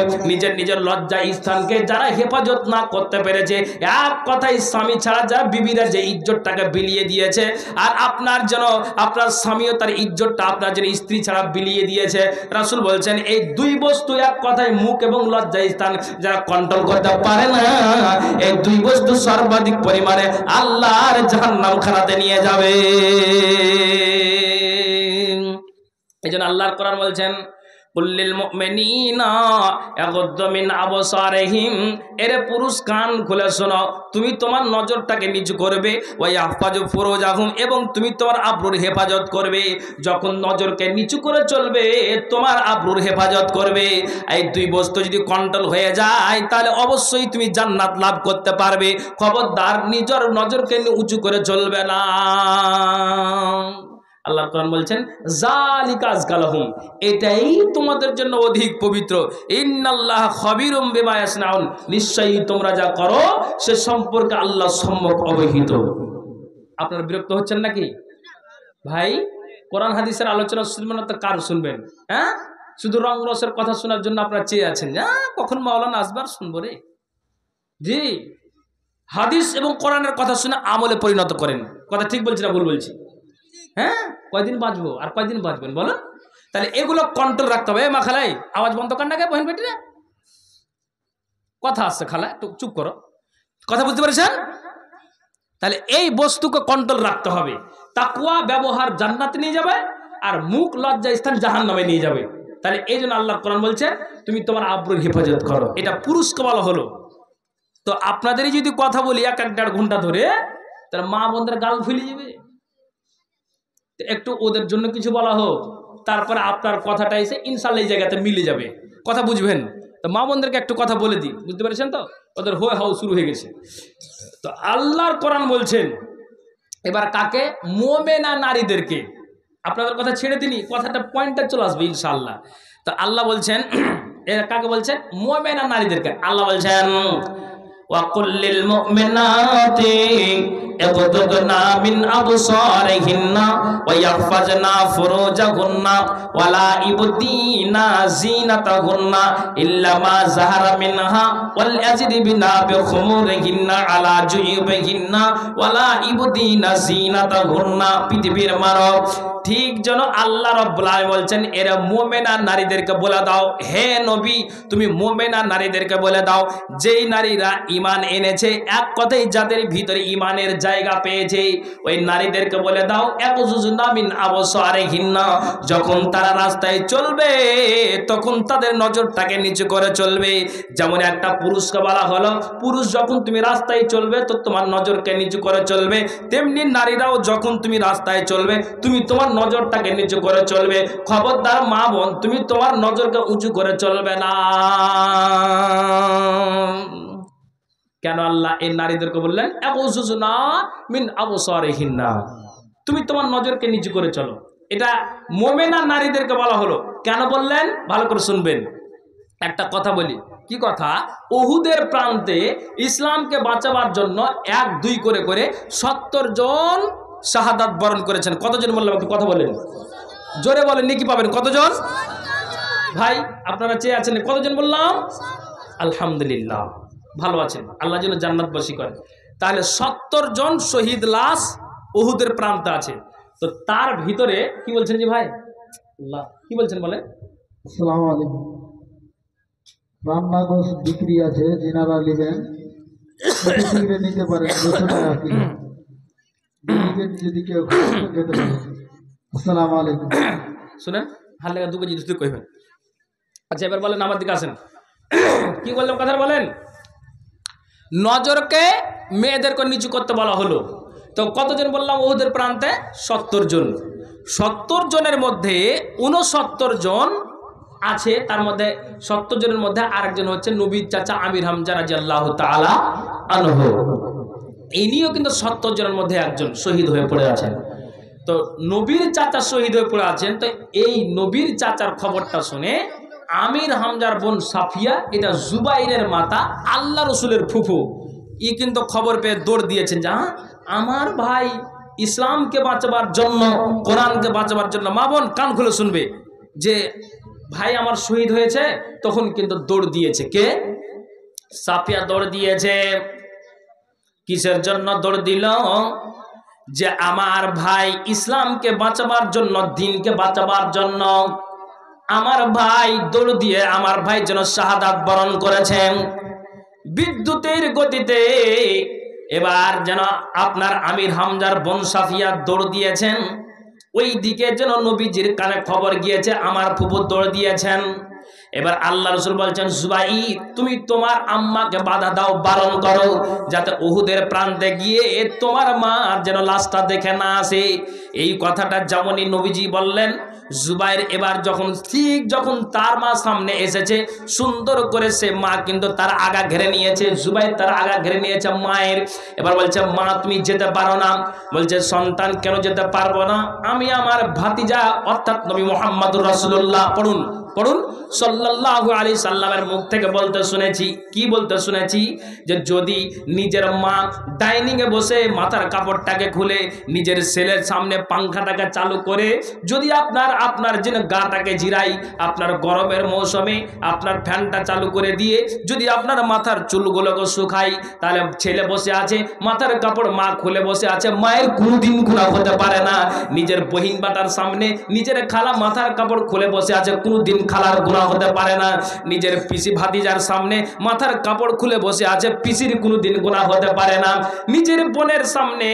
নিজের লজ্জা স্থানকে যারা হেফাজত না করতে পেরেছে, এক কথায় স্বামী ছাড়া যা বিবিরা যে ইজ্জতটাকে বিলিয়ে দিয়েছে, আর আপনার স্বামীও তার ইজ্জতটা আপনার জন্য স্ত্রী ছাড়া বিলিয়ে দিয়েছে। রাসূল বলছেন এই দুই বস্তু, এক কথায় মুখ এবং লজ্জা স্থান যারা কন্ট্রোল করতে পারে না, এই দুই বস্তু সর্বাধিক পরিমাণে আল্লাহর জাহান্নাম খানাতে নিয়ে যাবে। এই জন্য আল্লাহর কোরআন বলছেন কুল্লিল মুমিনিনা ইয়াগুদ্দু মিন আবসারিহিম, এরে পুরুষ কান খুলে শোনো, তুমি তোমার নজরটাকে নিচু করবে, ওয়া ইয়াহফাজু ফুরুজাহুম, এবং তুমি তোমার আব্রুর হেফাজত করবে। যখন নজরকে নিচু করে চলবে তোমার আব্রুর হেফাজত করবে। এই দুই বস্তু যদি কন্ট্রোল হয়ে যায় তাহলে অবশ্যই তুমি জান্নাত লাভ করতে পারবে। খবরদার নিজের নজরকে উঁচু করে চলবে না। আল্লাহ কোরআন বলছেন যালিকা আযকালাহুম, এটাই তোমাদের জন্য অধিক পবিত্র। ইন্নাল্লাহ খাবীরুম বিমা ইয়াসনাউন, নিশ্চয়ই তোমরা যা করো সে সম্পর্কে আল্লাহ সম্যক অবহিত। আপনারা বিরক্ত হচ্ছেন নাকি ভাই? কোরআন হাদিসের আলোচনা শুনবেন না তো কার শুনবেন? হ্যাঁ, শুধু রং রসের কথা শোনার জন্য আপনারা চেয়ে আছেন, কখন মাওলানা আসবার শুনবো রে। জি, হাদিস এবং কোরআনের কথা শুনে আমলে পরিণত করেন। কথা ঠিক বলছি না ভুল বলছি? হ্যাঁ, কয়দিন বাঁচবো আর কয়দিন বাঁচবেন বলো? তাহলে এগুলো কন্ট্রোল রাখতে হবে। মা খালাই আওয়াজ বন্ধ কর না, কে বহেন বেটিরা কথা আসছে, খালা একটু চুপ করো, কথা বুঝতে পেরেছেন? তাহলে এই বস্তুকে কন্ট্রোল রাখতে হবে। তাকওয়া ব্যবহার জান্নাতে নিয়ে যাবে, আর মুখ লজ্জা স্থান জাহান্নামে নিয়ে যাবে। তাহলে এই জন্য আল্লাহর কোরআন বলছে তুমি তোমার আব্রুর হেফাজত করো। এটা পুরুষকে বলা হলো। তো আপনাদেরই যদি কথা বলি 1-1.5 ঘন্টা ধরে, তাহলে মা বোনদের গাল ফুলে যাবে। একটু ওদের জন্য কিছু বলা হোক, তারপরে আপনার কথাটা এসে ইনশাআল্লাহ এই জায়গাতে মিলে যাবে। কথা বুঝবেন তো? মা বোনদেরকে একটু কথা বলে দিই, বুঝতে পেরেছেন তো? ওদের হয়ে হাও শুরু হয়ে গেছে। তো আল্লাহর কোরআন বলছেন এবার কাকে? মুমিনা নারীদেরকে। আপনাদের কথা ছেড়ে দিনি, কথাটা পয়েন্টটা চলে আসবে ইনশাআল্লাহ। তো আল্লাহ বলছেন এরা কাকে বলছেন? মুমিনা নারীদেরকে। আল্লাহ বলছেন وَقُلْ لِلْمُؤْمِنَاتِ يَغْضُضْنَ مِنْ أَبْصَارِهِنَّ وَيَحْفَظْنَ فُرُوجَهُنَّ وَلَا يُبْدِينَ زِينَتَهُنَّ إِلَّا مَا ظَهَرَ مِنْهَا وَلْيَضْرِبْنَ بِخُمُرِهِنَّ عَلَى جُيُوبِهِنَّ وَلَا يُبْدِينَ زِينَتَهُنَّ পৃথিবীর মানব ঠিক যেন আল্লাহ রাব্বুল আলামিন বলছেন এরা মুমিনা নারীদেরকে বলে দাও, হে নবী তুমি মুমিনা নারীদেরকে বলে দাও যেই নারীরা ঈমান এনেছে, এক কথাই যাদের ভিতরে ঈমানের জায়গা পেয়েছে, ওই নারীদেরকে বলে দাও ইয়াগুযুজনা মিন আবসারিহিন্না, যখন তারা রাস্তায় চলবে তখন তাদের নজরটাকে নিচু করে চলবে। যেমন একটা পুরুষকে বলা হলো পুরুষ যখন তুমি রাস্তায় চলবে তো তোমার নজরকে নিচু করে চলবে, তেমনি নারীরাও যখন তুমি রাস্তায় চলবে তুমি তোমার নজরটাকে নিচু করে চলবে। খবরদার মা বোন তুমি তোমার নজরকে উঁচু করে চলবে না। কেন আল্লাহ এই নারীদেরকে বললেন ইয়াগুযুজনা মিন আবসারিহিন্না, তুমি তোমার নজরকে নিচু করে চলো। এটা মুমিনা নারীদেরকে বলা হলো। কেন বললেন ভালো করে শুনবেন। একটা কথা বলি, কি কথা? উহুদের প্রান্তে ইসলামকে বাঁচাবার জন্য 1-2 করে 70 জন শাহাদাত বরণ করেছেন। কতজন বললাম একটু কথা বলেন, জোরে বলেন, নেকি পাবেন কতজন? ভাই আপনারা চেয়ে আছেন কতজন বললাম? আলহামদুলিল্লাহ, ভালো আছেন, আল্লাহ যেন জান্নাতবাসী করে। তাহলে 70 জন শহীদ লাশ উহুদের প্রান্তে আছে। তো তার ভিতরে কি বলছেন যে ভাই আল্লাহ কি বলছেন বলেন? আসসালামু আলাইকুম। রান্না গোশ বিক্রি আছে, যিনারা নেবেন নিতে পারেন, 200 টাকা কিলো। যদি কেউ খেতে পারে। আসসালামু আলাইকুম। শুনেন হাল লাগা 2 কেজি দুধ কইবেন। আচ্ছা এবার বলেন, আমার দিকে আসেন, কি বললাম কথা বলেন? নজরকে মেয়েদেরকে নিচু করতে বলা হলো। তো কতজন বললাম উহুদের প্রান্তে? 70 জন। 70 জনের মধ্যে 69 জন আছে, তার মধ্যে 70 জনের মধ্যে আরেকজন হচ্ছে নবীর চাচা আমির হামজা রাদিয়াল্লাহু তাআলা আনহু। ইনিও কিন্তু 70 জনের মধ্যে একজন শহীদ হয়ে পড়ে আছেন। তো তো নবীর চাচা শহীদ হয়ে পড়ে আছেন। তো এই নবীর চাচার খবরটা শুনে আমির হামজার বোন সাফিয়া, এটা জুবাইরের মাতা, আল্লাহ রসুলের ফুফু, ই কিন্তু খবর পেয়ে দৌড় দিয়েছেন যে আমার ভাই ইসলামকে বাঁচাবার জন্য, কোরআনকে বাঁচাবার জন্য, মা বোন কান খুলে শুনবে, যে ভাই আমার শহীদ হয়েছে। তখন কিন্তু দৌড় দিয়েছে কে? সাফিয়া দৌড় দিয়েছে। কিসের জন্য দৌড় দিল? যে আমার ভাই ইসলামকে বাঁচাবার জন্য, দিনকে বাঁচাবার জন্য আমার ভাই দৌড় দিয়ে আমার ভাই যেন শাহাদাত বরণ করেছেন বিদ্যুতের গতিতে। এবার যেন আপনার আমির হামজার বোন সাফিয়া দৌড় দিয়েছেন, ওই দিকে যেন নবীজির কানে খবর গিয়েছে আমার ফুফু দৌড় দিয়েছেন। এবার আল্লাহ রসুল বলছেন, জুবাইর তুমি তোমার আম্মাকে বাধা দাও, বারণ করো, যাতে উহুদের প্রান্তে গিয়ে তোমার মা যেন লাশটা দেখে না আসে। এই কথাটা যেমনই নবীজি বললেন, জুবাইর এবার যখন তার মা সামনে এসেছে, সুন্দর করে সে মা কিন্তু তার আগা ঘেরে নিয়েছে, জুবাইর তার আগা ঘেরে নিয়েছে মায়ের। এবার বলছে, মা তুমি যেতে পারো না। বলছে, সন্তান কেন যেতে পারবো না? আমি আমার ভাতিজা অর্থাৎ নবী মুহাম্মদুর রাসূলুল্লাহ পড়ুন সাল্লাল্লাহু আলাইহি সাল্লামের মুখ থেকে বলতে শুনেছি, কি বলতে শুনেছি, যে যদি নিজের মা ডাইনিং এ বসে মাথার কাপড়টাকে খুলে নিজের ছেলের সামনে পাংখাটাকে চালু করে যদি আপনার যেন গাটাকে জিরাই, আপনার গরমের মৌসুমে আপনার ফ্যানটা চালু করে দিয়ে যদি আপনার মাথার চুলগুলোকে শুকাই, তাহলে ছেলে বসে আছে মাথার কাপড় মা খুলে বসে আছে, মায়ের কোনোদিন গুনাহ হতে পারে না। নিজের বহিন বাটার সামনে নিজের খালা মাথার কাপড় খুলে বসে আছে, কোনোদিন খালার গুনাহ হতে পারে না। নিজের পিসি ভাতিজার সামনে মাথার কাপড় খুলে বসে আছে, পিসির কোনোদিন গুনাহ হতে পারে না। নিজের বোনের সামনে,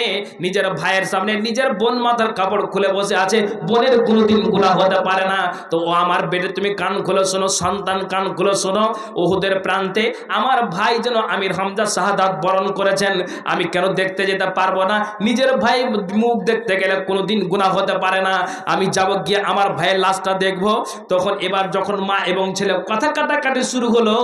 নিজের ভাইয়ের সামনে নিজের বোন মাথার কাপড় খুলে বসে আছে, বোনের কোনোদিন গুনাহ হতে পারে না। তো ও আমার বেটে তুমি কান খুলে শোনো, সন্তান কান খুলে শোনো, উহুদের প্রান্তে আমার ভাই যেন আমির হামজা শাহাদাত বরণ করেছেন, আমি কেন দেখতে যেতে পারবো না? নিজের ভাই মুখ দেখতে গেলে কোনোদিন গুনাহ হতে পারে না। আমি যাব গিয়ে আমার ভাইয়ের লাশটা দেখবো। তখন এবার যখন মা এবং ছেলে কথা কাটাকাটি শুরু হলো,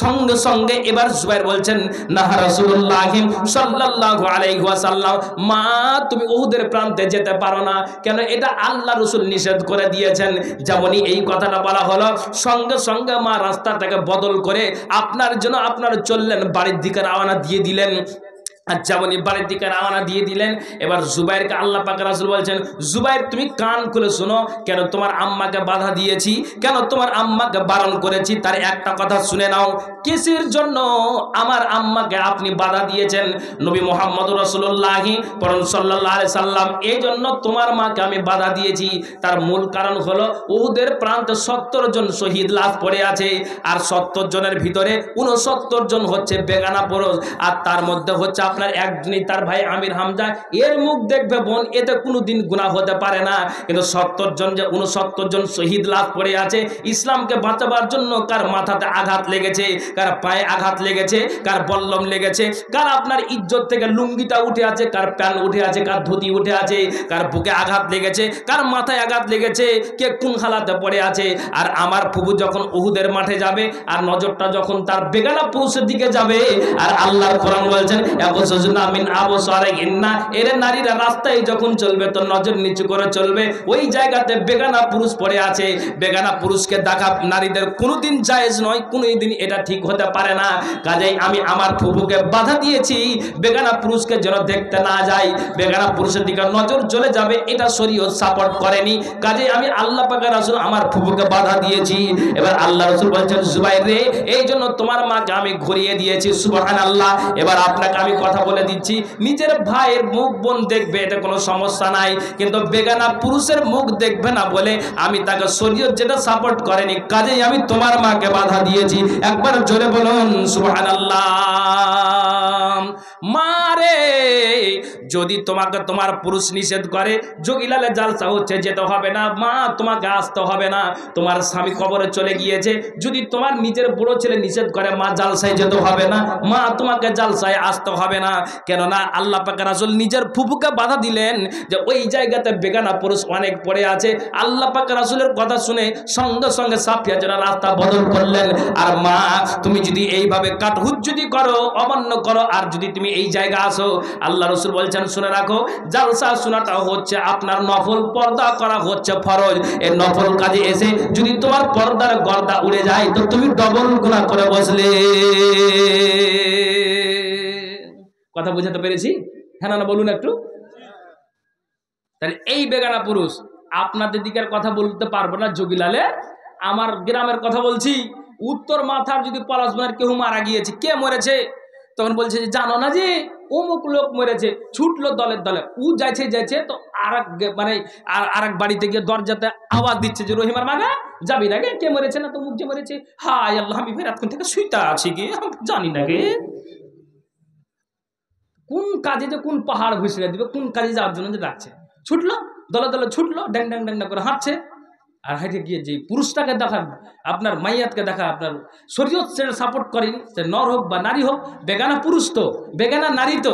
সঙ্গে সঙ্গে এবার জুবাইর বলছেন, না রাসূলুল্লাহ সাল্লাল্লাহু আলাইহি ওয়াসাল্লাম, মা তুমি উহুদের প্রান্তে যেতে পারো না। কেন? এটা আল্লাহ রাসূল নিষেধ করে দিয়েছেন। যেমনই এই কথাটা বলা হলো, সঙ্গে সঙ্গে মা রাস্তাটাকে বদল করে আপনার জন্য আপনার চললেন, বাড়ির দিকে রওনা দিয়ে দিলেন। আর যেমনই বাড়ির দিকে রওনা দিয়ে দিলেন, এবার জুবাইরকে আল্লাহ পাক রাসূল বলছেন, জুবাইর তুমি কান খুলে শোনো, কেন তোমার আম্মাকে বাধা দিয়েছি, কেন তোমার আম্মাকে বারণ করেছি, তার একটা কথা শুনে নাও। কিসের জন্য আমার আম্মাকে আপনি বাধা দিয়েছেন? নবী মুহাম্মদুর রাসূলুল্লাহ সাল্লাল্লাহু আলাইহি সাল্লাম, এই জন্য তোমার মাকে আমি বাধা দিয়েছি। তার মূল কারণ হলো উহুদের প্রান্তে 70 জন শহীদ লাশ পড়ে আছে, আর 70 জনের ভিতরে 69 জন হচ্ছে বেগানা পুরুষ, আর তার মধ্যে হচ্ছে আপনার একজনই তার ভাই আমির হামজা। এর মুখ দেখবে বোন, এতে কোনোদিন গুনাহ হতে পারে না। কিন্তু 70 জন যে 69 জন শহীদ লাশ পড়ে আছে, ইসলামকে বাঁচাবার জন্য কার মাথাতে আঘাত লেগেছে, কার পায়ে আঘাত লেগেছে, কার বল্লম লেগেছে, কার আপনার ইজ্জত থেকে লুঙ্গিটা উঠে আছে, কার প্যান্ট উঠে আছে, কার ধুতি উঠে আছে, কার বুকে আঘাত লেগেছে, কার মাথায় আঘাত লেগেছে, কে কোন হালাতে পড়ে আছে। আর আমার ফুফু যখন উহুদের মাঠে যাবে, আর নজরটা যখন তার বেগানা পুরুষের দিকে যাবে, আর আল্লাহর কোরআন বলছেন, এর নারীরা রাস্তায় যখন চলবে তো নজর নিচু করে চলবে, ওই জায়গাতে বেগানা পুরুষ পড়ে আছে, বেগানা পুরুষকে দেখা নারীদের কোনোদিন জায়েজ নয়, কোনোদিন এটা ঠিক হতে পারে না। কাজেই আমি আমার ফুফুকে বাধা দিয়েছি, বেগানা পুরুষকে যেন দেখতে না যায়, বেগানা পুরুষের দিকে নজর চলে যাবে, এটা শরীয়ত সাপোর্ট করেনি। কাজেই আমি আল্লাহ পাকের রাসূল আমার ফুফুকে বাধা দিয়েছি। এবার আল্লাহ রাসূল বলছেন, জুবাইর রে, এই জন্য তোমার মাকে আমি ঘুরিয়ে দিয়েছি। সুবহানাল্লাহ। এবার আপনাকে আমি কথা বলে দিচ্ছি, নিজের ভাইয়ের মুখ বোন দেখবে, এটা কোনো সমস্যা নাই, কিন্তু বেগানা পুরুষের মুখ দেখবে না বলে আমি তাকে শরীয়ত যেটা সাপোর্ট করেনি, কাজেই আমি তোমার মাকে বাধা দিয়েছি। একবার জোরে বলুন সুবহানাল্লাহ। মারে, যদি তোমাকে তোমার পুরুষ নিষেধ করে, যোগীলালে জালসা হচ্ছে, যেতে হবে না, মা তোমাকে আসতে হবে না, তোমার স্বামী কবরে চলে গিয়েছে, যদি তোমার নিজের বড় ছেলে নিষেধ করে, মা জালসায় যেতে হবে না, মা তোমাকে জালসায় আসতে হবে না। না, কেননা আল্লাহ পাক রাসূল নিজের ফুফুকে বাধা দিলেন যে ওই জায়গাতে বেগানা পুরুষ অনেক পড়ে আছে। আল্লাহ পাক রাসূলের কথা শুনে সঙ্গে সঙ্গে সাফিয়া যারা রাস্তা বদল করলেন। আর মা, তুমি যদি এইভাবে কাটহুত যদি করো, অমান্য করো, আর যদি তুমি এই জায়গা আসো, আল্লাহ রাসূল বলছেন শুনে রাখো, জালসা শোনাটা হচ্ছে আপনার নফল, পর্দা করা হচ্ছে ফরজ। এই নফল কাজে এসে যদি তোমার পর্দার গর্দা উড়ে যায় তো তুমি ডবল গুনাহ করে বসলে। কথা বুঝাতে পেরেছি? হ্যাঁ না বলুন একটু। তাহলে এই বেগানা পুরুষ আপনাদের দিকের কথা বলতে পারবো না যোগীলালে, আমার গ্রামের কথা বলছি। উত্তর মাথার যদি পলাশবনের কেউ মারা গিয়েছে, কে মরেছে, তখন বলছে যে জানো না যে অমুক লোক মরেছে, ছুটলো দলের দলে, ও যাইছে তো আর এক বাড়িতে গিয়ে দরজাতে আওয়াজ দিচ্ছে যে রহিমার মাগা যাবি না গে, কে মরেছে না তো মুখ যে মরেছে, হায় আল্লাহ আমি ফেরাতক্ষণ থেকে শুইতা আছি গে, জানি না গে কোন কাজে যে কোন পাহাড় ঘুষড়ে দিবে, কোন কাজে যাওয়ার জন্য যে ডাকছে, ছুটলো দলে দলে ছুটলো, ড্যাং ড্যাং ড্যাং করে হাঁটছে। আর হাইটে গিয়ে যে পুরুষটাকে দেখা, আপনার মাইয়াতকে দেখা, আপনার শরীয়ত সেটা সাপোর্ট করেন, সে নর হোক বা নারী হোক, বেগানা পুরুষ তো বেগানা নারী তো,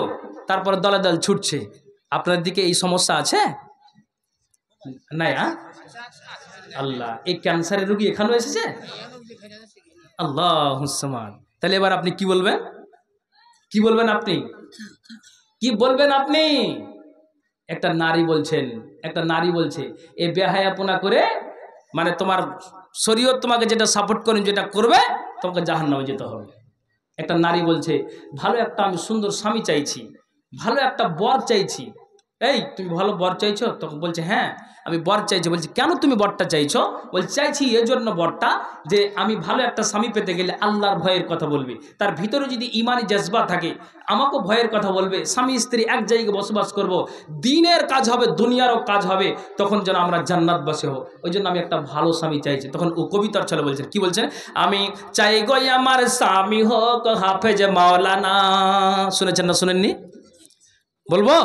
তারপরে দলে দল ছুটছে। আপনার দিকে এই সমস্যা আছে নাই? আল্লাহ, এই ক্যান্সারের রোগী এখানেও এসেছে, আল্লাহ হুসমান। তাহলে এবার আপনি কি বলবেন? কি বলবেন আপনি? কি বলবেন আপনি? একটা নারী বলছেন, একটা নারী বলছে এ বেহায়াপনা করে, মানে তোমার শরীয়ত তোমাকে যেটা সাপোর্ট করেন, যেটা করবে তোমাকে জাহান্নামে যেতে হবে। একটা নারী বলছে ভালো একটা আমি সুন্দর স্বামী চাইছি, ভালো একটা বর চাইছি। এই তুমি ভালো বর চাইছো? তখন বলছে হ্যাঁ আমি বর চাইছি। বলছি কেন তুমি বরটা চাইছো? বলছি চাইছি এই জন্য বরটা যে আমি ভালো একটা স্বামী পেতে গেলে আল্লাহর ভয়ের কথা বলবে, তার ভিতরে যদি ইমানি জজবা থাকে, আমাকেও ভয়ের কথা বলবে, স্বামী স্ত্রী এক জায়গায় বসবাস করব, দিনের কাজ হবে দুনিয়ারও কাজ হবে, তখন যেন আমরা জান্নাতবাসী হব। ওই জন্য আমি একটা ভালো স্বামী চাইছি। তখন ও কবিতার ছলে বলছেন, কি বলছেন? আমি চাই গো আমার স্বামী হোক হাফেজ মাওলানা। শুনেছেন না শুনেননি? বলবো,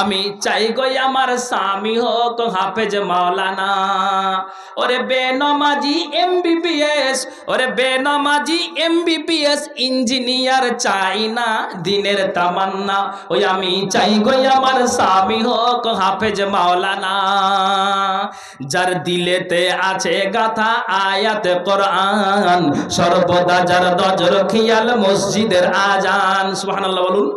আমি চাই গো আমার স্বামী হোক হাফেজ মাওলানা। ওরে বেনমাজি এমবিবিএস, ওরে বেনমাজি এমবিবিএস ইঞ্জিনিয়ার চাই না দিনের তামান্না। ওই আমি চাই গো আমার স্বামী হোক হাফেজ মাওলানা। যার দিলেতে আছে গাথা আয়াত কোরআন, সর্বদা যার নজর খেয়াল মসজিদের আজান। সুবহানাল্লাহ বলুন।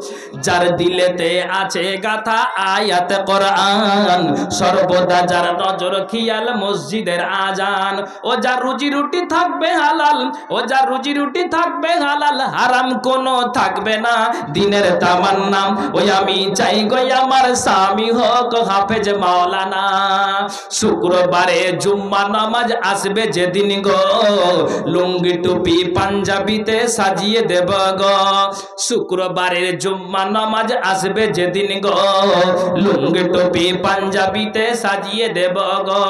যার দিলেতে আছে গাথা আয়াত কোরআন, সর্বদা যার নজর খেয়াল মসজিদের আজান। ও যার রুজি রুটি থাকবে হালাল, ও যার রুজি রুটি থাকবে হালাল, হারাম কোনো থাকবে না দিনের তামান্না। ওই আমি চাই গো আমার স্বামী হোক হাফেজ মাওলানা। শুক্রবারে জুম্মা নামাজ আসবে যেদিন গো, লুঙ্গি টুপি পাঞ্জাবিতে সাজিয়ে দেব গো। শুক্রবারের জুম্মা নামাজ আসবে যেদিন গো, লুঙ্গি টুপি পাঞ্জাবিতে সাজিয়ে দেব গো।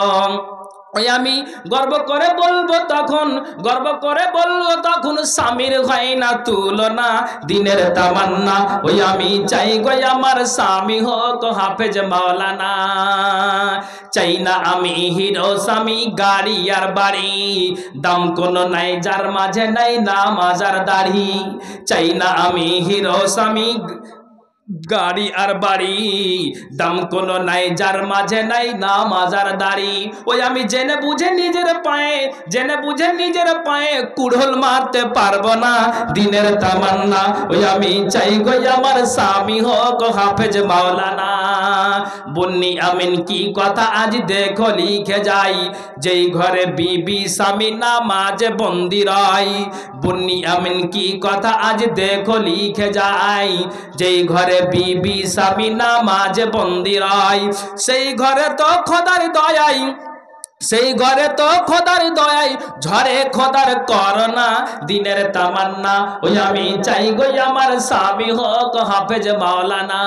ওই আমি গর্ব করে বলবো তখন, গর্ব করে বলবো তখন, স্বামীর হয় না তুলনা দিনের তামান্না। ওই আমি চাই গো আমার স্বামী হোক হাফেজ মাওলানা। চাই না আমি হিরো স্বামী, গাড়ি আর বাড়ি, দাম কোনো নাই যার মাঝে নাই নামাজ আর দাড়ি। চাই না আমি হিরো স্বামী, গাড়ি আর বাড়ি, দাম কোনো নাই যার মাঝে নাই নামাজ আর দাড়ি। ওই আমি জেনে বুঝে নিজের পায়ে, জেনে বুঝে নিজের পায়ে কুড়োল মারতে পারবো না দিনের তামান্না। ওই আমি চাই গো আমার স্বামী হোক হাফেজ মাওলানা। বন্নি আমিন কি কথা আজ দেখো লিখে যাই, যেই ঘরে বিবি স্বামী নামাজ বন্দি রয়। বন্নি আমিন কি কথা আজ দেখো লিখে যাই, যেই ঘরে বিবি স্বামী নামাজ বন্দি রয়। সেই ঘরে তো খোদার দয়াই, সেই ঘরে তো খোদার দয়াই ঝরে খোদার করোনা দিনের তামান্না। ওই আমি চাই গো আমার স্বামী হোক হাফেজ মাওলানা।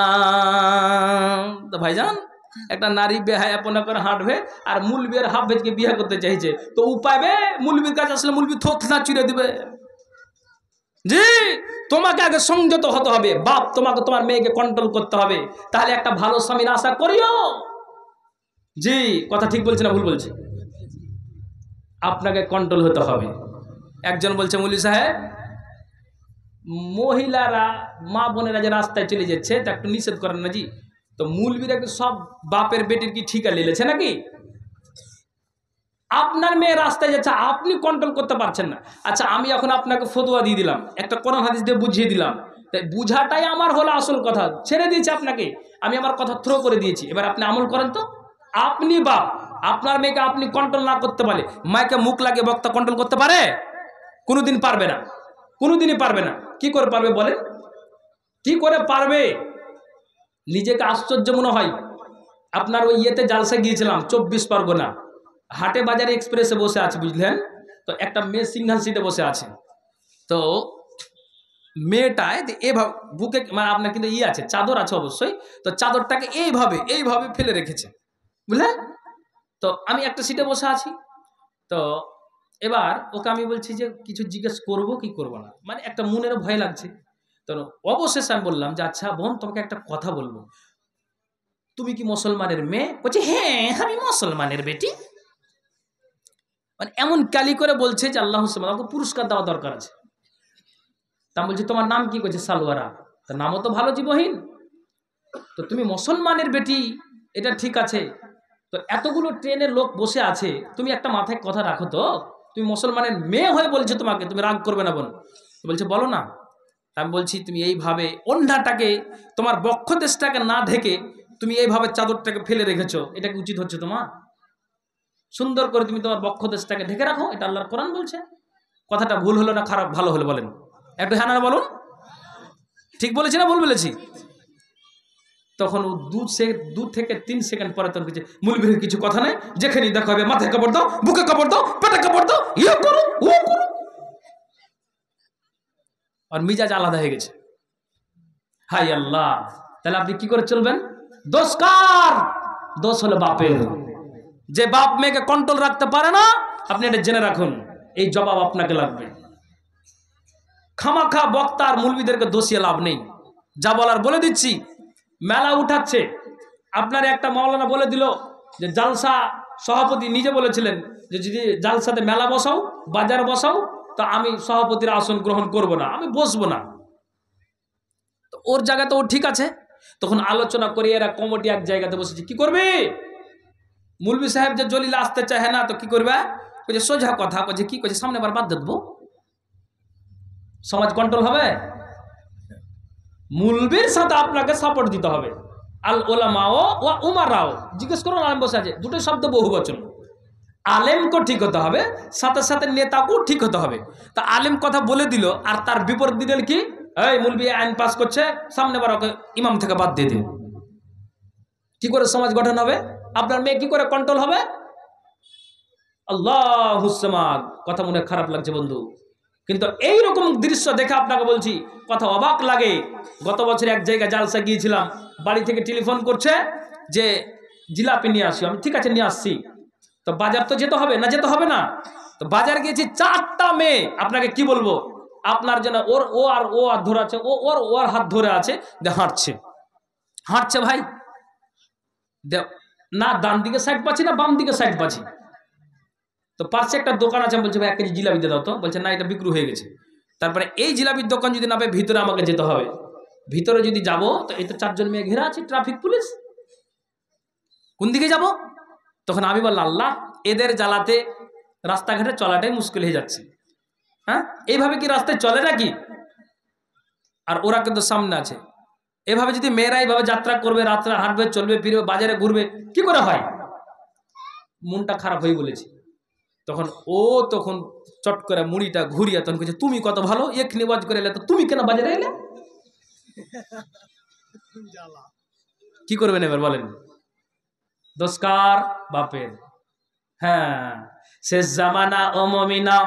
তো ভাইজান, একটা নারী বেহায়াপনা করে হাঁটবে আর মুলবির হাফেজকে বিয়ে করতে চাইছে, তো উপায় মুলবির কাছে আসলে মুলবি থোথনা চিড়ে দিবে। জি, তোমাকে আগে সংযত হতে হবে, বাপ তোমাকে তোমার মেয়েকে কন্ট্রোল করতে হবে, তাহলে একটা ভালো স্বামীর আশা করিও। জি, কথা ঠিক বলছি না ভুল বলছি? আপনাকে কন্ট্রোল হতে হবে। একজন বলছে মৌলী সাহেব মহিলারা মা বোনেরা যে রাস্তায় চলে যাচ্ছে তা একটু নিষেধ করেন না জি। তো মূলবীরা সব বাপের বেটির কি ঠিকা লেলেছে নাকি? আপনার মেয়ে রাস্তায় যাচ্ছে, আপনি কন্ট্রোল করতে পারছেন না। আচ্ছা, আমি এখন আপনাকে ফতোয়া দিয়ে দিলাম, একটা কোরআন হাদিস দিয়ে বুঝিয়ে দিলাম, তাই বুঝাটাই আমার হলো আসল কথা। ছেড়ে দিয়েছি আপনাকে, আমি আমার কথা থ্রো করে দিয়েছি, এবার আপনি আমল করেন। তো আপনি বাপ, আপনার মেয়েকে আপনি কন্ট্রোল না করতে পারলে, মাইকে মুখ লাগিয়ে বক্তা কন্ট্রোল করতে পারে? কোনোদিন পারবে না, কোনোদিনই পারবে না। কি করে পারবে বলেন? কি করে পারবে? নিজেকে আশ্চর্য মনে হয়। আপনার ওই ইয়েতে জালসা গিয়েছিলাম 24 পরগনা, হাটে বাজারে এক্সপ্রেসে বসে আছে, বুঝলেন তো? একটা মেয়ে সিগন্যাল সিটে বসে আছে। তো মেয়েটায় এভাবে বুকে, মানে আপনার কিন্তু আছে, চাদর আছে অবশ্যই, তো চাদরটাকে এইভাবে এইভাবে ফেলে রেখেছে, বুঝলেন তো? আমি একটা সিটে বসে আছি, তো এবার ওকে আমি বলছি যে কিছু জিজ্ঞেস করবো কি করবো না, মানে একটা মনেরও ভয় লাগছে। তো অবশেষে আমি বললাম যে আচ্ছা বোন, তোমাকে একটা কথা বলবো, তুমি কি মুসলমানের মেয়ে? বলছে হ্যাঁ আমি মুসলমানের বেটি। মানে এমন কালি করে বলছে যে আল্লাহ আমাকে পুরস্কার দেওয়া দরকার আছে। তা বলছে তোমার নাম কি? করছে সালোয়ারা। তার নামও তো ভালো জীবহীন। তো তুমি মুসলমানের বেটি, এটা ঠিক আছে, তো এতগুলো ট্রেনের লোক বসে আছে, তুমি একটা মাথায় কথা রাখো তো, তুমি মুসলমানের মেয়ে হয়ে বলছো তোমাকে, তুমি রাগ করবে না বোন? বলছে বলো না। আমি বলছি তুমি এইভাবে ওন্ধাটাকে, তোমার বক্ষদেশটাকে না ঢেকে তুমি এইভাবে চাদরটাকে ফেলে রেখেছো, এটা কি উচিত হচ্ছে তোমার? সুন্দর করে তুমি তোমার বক্ষদেশটাকে ঢেকে রাখো, এটা আল্লাহর কোরআন বলছে। কথাটা ভুল হলো না খারাপ ভালো হলো বলেন? একটু হ্যাঁ না বলুন, ঠিক বলেছি না ভুল বলেছি? তখন ও 2 থেকে 3 সেকেন্ড পরে তোর কিছু মুলবির কিছু কথা নেই, যেখানে দেখা হবে মাথায় কাপড় দাও, বুকে কাপড় দাও, পেটে কাপড় দাও, ইয়ে করো ও করো। আর মিজাজ আলাদা হয়ে গেছে। হাই আল্লাহ! তাহলে আপনি কি করে চলবেন? দোষ কার? দোষ হলো বাপের। যে বাপ মেয়েকে কন্ট্রোল রাখতে পারে না, আপনি এটা জেনে রাখুন, এই জবাব আপনাকে লাগবে। খামাখা বক্তার মুলবিদেরকে দোষিয়ে লাভ নেই। যা বলার বলে দিচ্ছি। মেলা উঠাচ্ছে, আপনার একটা মাওলানা বলে দিল যে জালসা সভাপতি নিজে বলেছিলেন যে যদি জালসাতে মেলা বসাও, বাজার বসাও, তা আমি সভাপতির আসন গ্রহণ করব না, আমি বসবো না। তো ওর জায়গাতে ও ঠিক আছে। তখন আলোচনা করে এরা কমিটি এক জায়গাতে বসেছে, কি করবে? মুলবি সাহেব যে জলিল আসতে চাহে না, তো কি করবে? বলছে সোজা কথা, বলছে কি করছে, সামনে বার বাদ দেবো, সমাজ কন্ট্রোল হবে। মুলবির সাথে আপনাকে সাপোর্ট দিতে হবে। আল ওলামাও ওয়া উমারাও, জিজ্ঞেস করুন, আলেম বসে আছে, দুটো শব্দ বহু বচন। আলেমকেও ঠিক হতে হবে, সাথে সাথে নেতাকেও ঠিক হতে হবে। তা আলেম কথা বলে দিল, আর তার বিপরীত দিলেন কি, এই মুলবি আইন পাস করছে, সামনে বার ওকে ইমাম থেকে বাদ দিয়ে দিন। কি করে সমাজ গঠন হবে? আপনার মেয়ে কি করে কন্ট্রোল হবে? আল্লাহুস সামাদ। কথা মনে খারাপ লাগছে বন্ধু, কিন্তু এইরকম দৃশ্য দেখে আপনাকে বলছি কথা অবাক লাগে। গত বছর এক জায়গায় জালসা গিয়েছিলাম, বাড়ি থেকে টেলিফোন করছে যে জিলাপি নিয়ে আসি। আমি ঠিক আছে নিয়ে আসছি। তো বাজার তো যেতে হবে না, যেতে হবে না। তো বাজার গিয়েছি, 4টা মেয়ে, আপনাকে কি বলবো, আপনার জন্য ও আর ধরে আছে, ওর হাত ধরে আছে, হাঁটছে হাঁটছে ভাই, না ডান দিকে সাইড পাচ্ছি না বাম দিকে সাইড পাচ্ছি। তো পাশে একটা দোকান আছে, বলছে ভাই 1 কেজি জিলাপি দিয়ে দাও তো। বলছে না, এটা বিক্রি হয়ে গেছে। তারপরে এই জিলাপির দোকান যদি না পাই, ভিতরে আমাকে যেতে হবে। ভিতরে যদি যাব, তো এই তো 4 জন মেয়ে ঘেরা আছে, ট্রাফিক পুলিশ, কোন দিকে যাব? তখন আমি বললাম আল্লাহ, এদের জ্বালাতে রাস্তাঘাটে চলাটাই মুশকিল হয়ে যাচ্ছে। হ্যাঁ, এইভাবে কি রাস্তায় চলে নাকি? আর ওরা কিন্তু সামনে আছে। এভাবে যদি মেয়েরা এইভাবে যাত্রা করবে, রাত্রে হাঁটবে, চলবে, ফিরবে, বাজারে ঘুরবে, কি করে হয়? মনটা খারাপ হয়ে বলেছি। তখন চট করে মুড়িটা ঘুরিয়ে তখন বলছে, তুমি কত ভালো, এক্ষুনি ওয়াজ করে এলে, তো তুমি কেন বাজারে এলে? কি করবেন এবার বলেন? দোষকার বাপের। হ্যাঁ, শেষ জামানা ও মমিনা,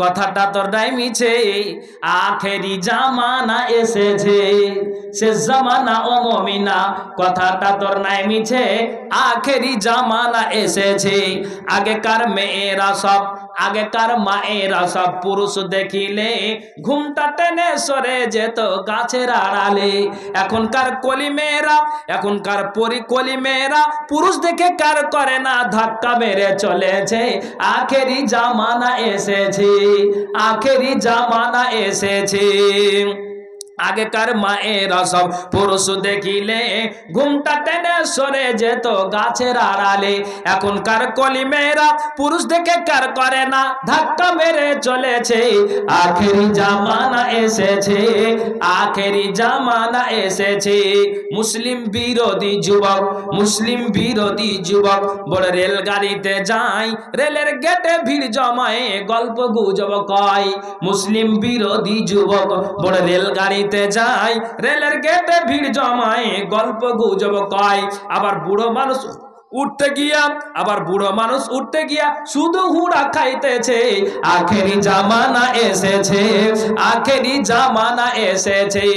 কথাটা তোর নাই মিছে, আখেরি জামানা এসেছে। শেষ জামানা ও মমিনা, কথাটা তোর নাই মিছে, আখেরি জামানা এসেছে। আগেকার মেয়েরা সব আগেকার মায়েরা সব পুরুষ দেখিলে ঘুমটা টেনে সরে যেত গাছের আড়ালে। এখনকার কলি মেয়েরা, এখনকার কলি মেয়েরা পুরুষ দেখে কার করে না, ধাক্কা মেরে চলেছে। আখেরি জামানা এসেছে, আখেরি জামানা এসেছে। আগেকার মায়েরা সব পুরুষ দেখিলে ঘুমটা টেনে সরে যেত গাছের আড়ালে। এখনকার কলি মেয়েরা পুরুষ দেখে কার করে না, ধাক্কা মেরে চলেছে। আখেরি জামানা এসেছে, আখেরি জামানা এসেছে। মুসলিম বিরোধী যুবক, মুসলিম বিরোধী যুবক বড় রেলগাড়িতে যায়, রেলের গেটে ভিড় জমায়, গল্প গুজব কয়। মুসলিম বিরোধী যুবক বড় রেলগাড়ি যায়, রেলের গেটে ভিড় জমায়, গল্প গুজব কয়। আবার বুড়ো মানুষ উঠতে গিয়া, আবার বুড়ো মানুষ উঠতে গিয়া শুধু হুড়া খাইতেছে। আখেরি জামানা এসেছে, আখেরি জামানা এসেছে।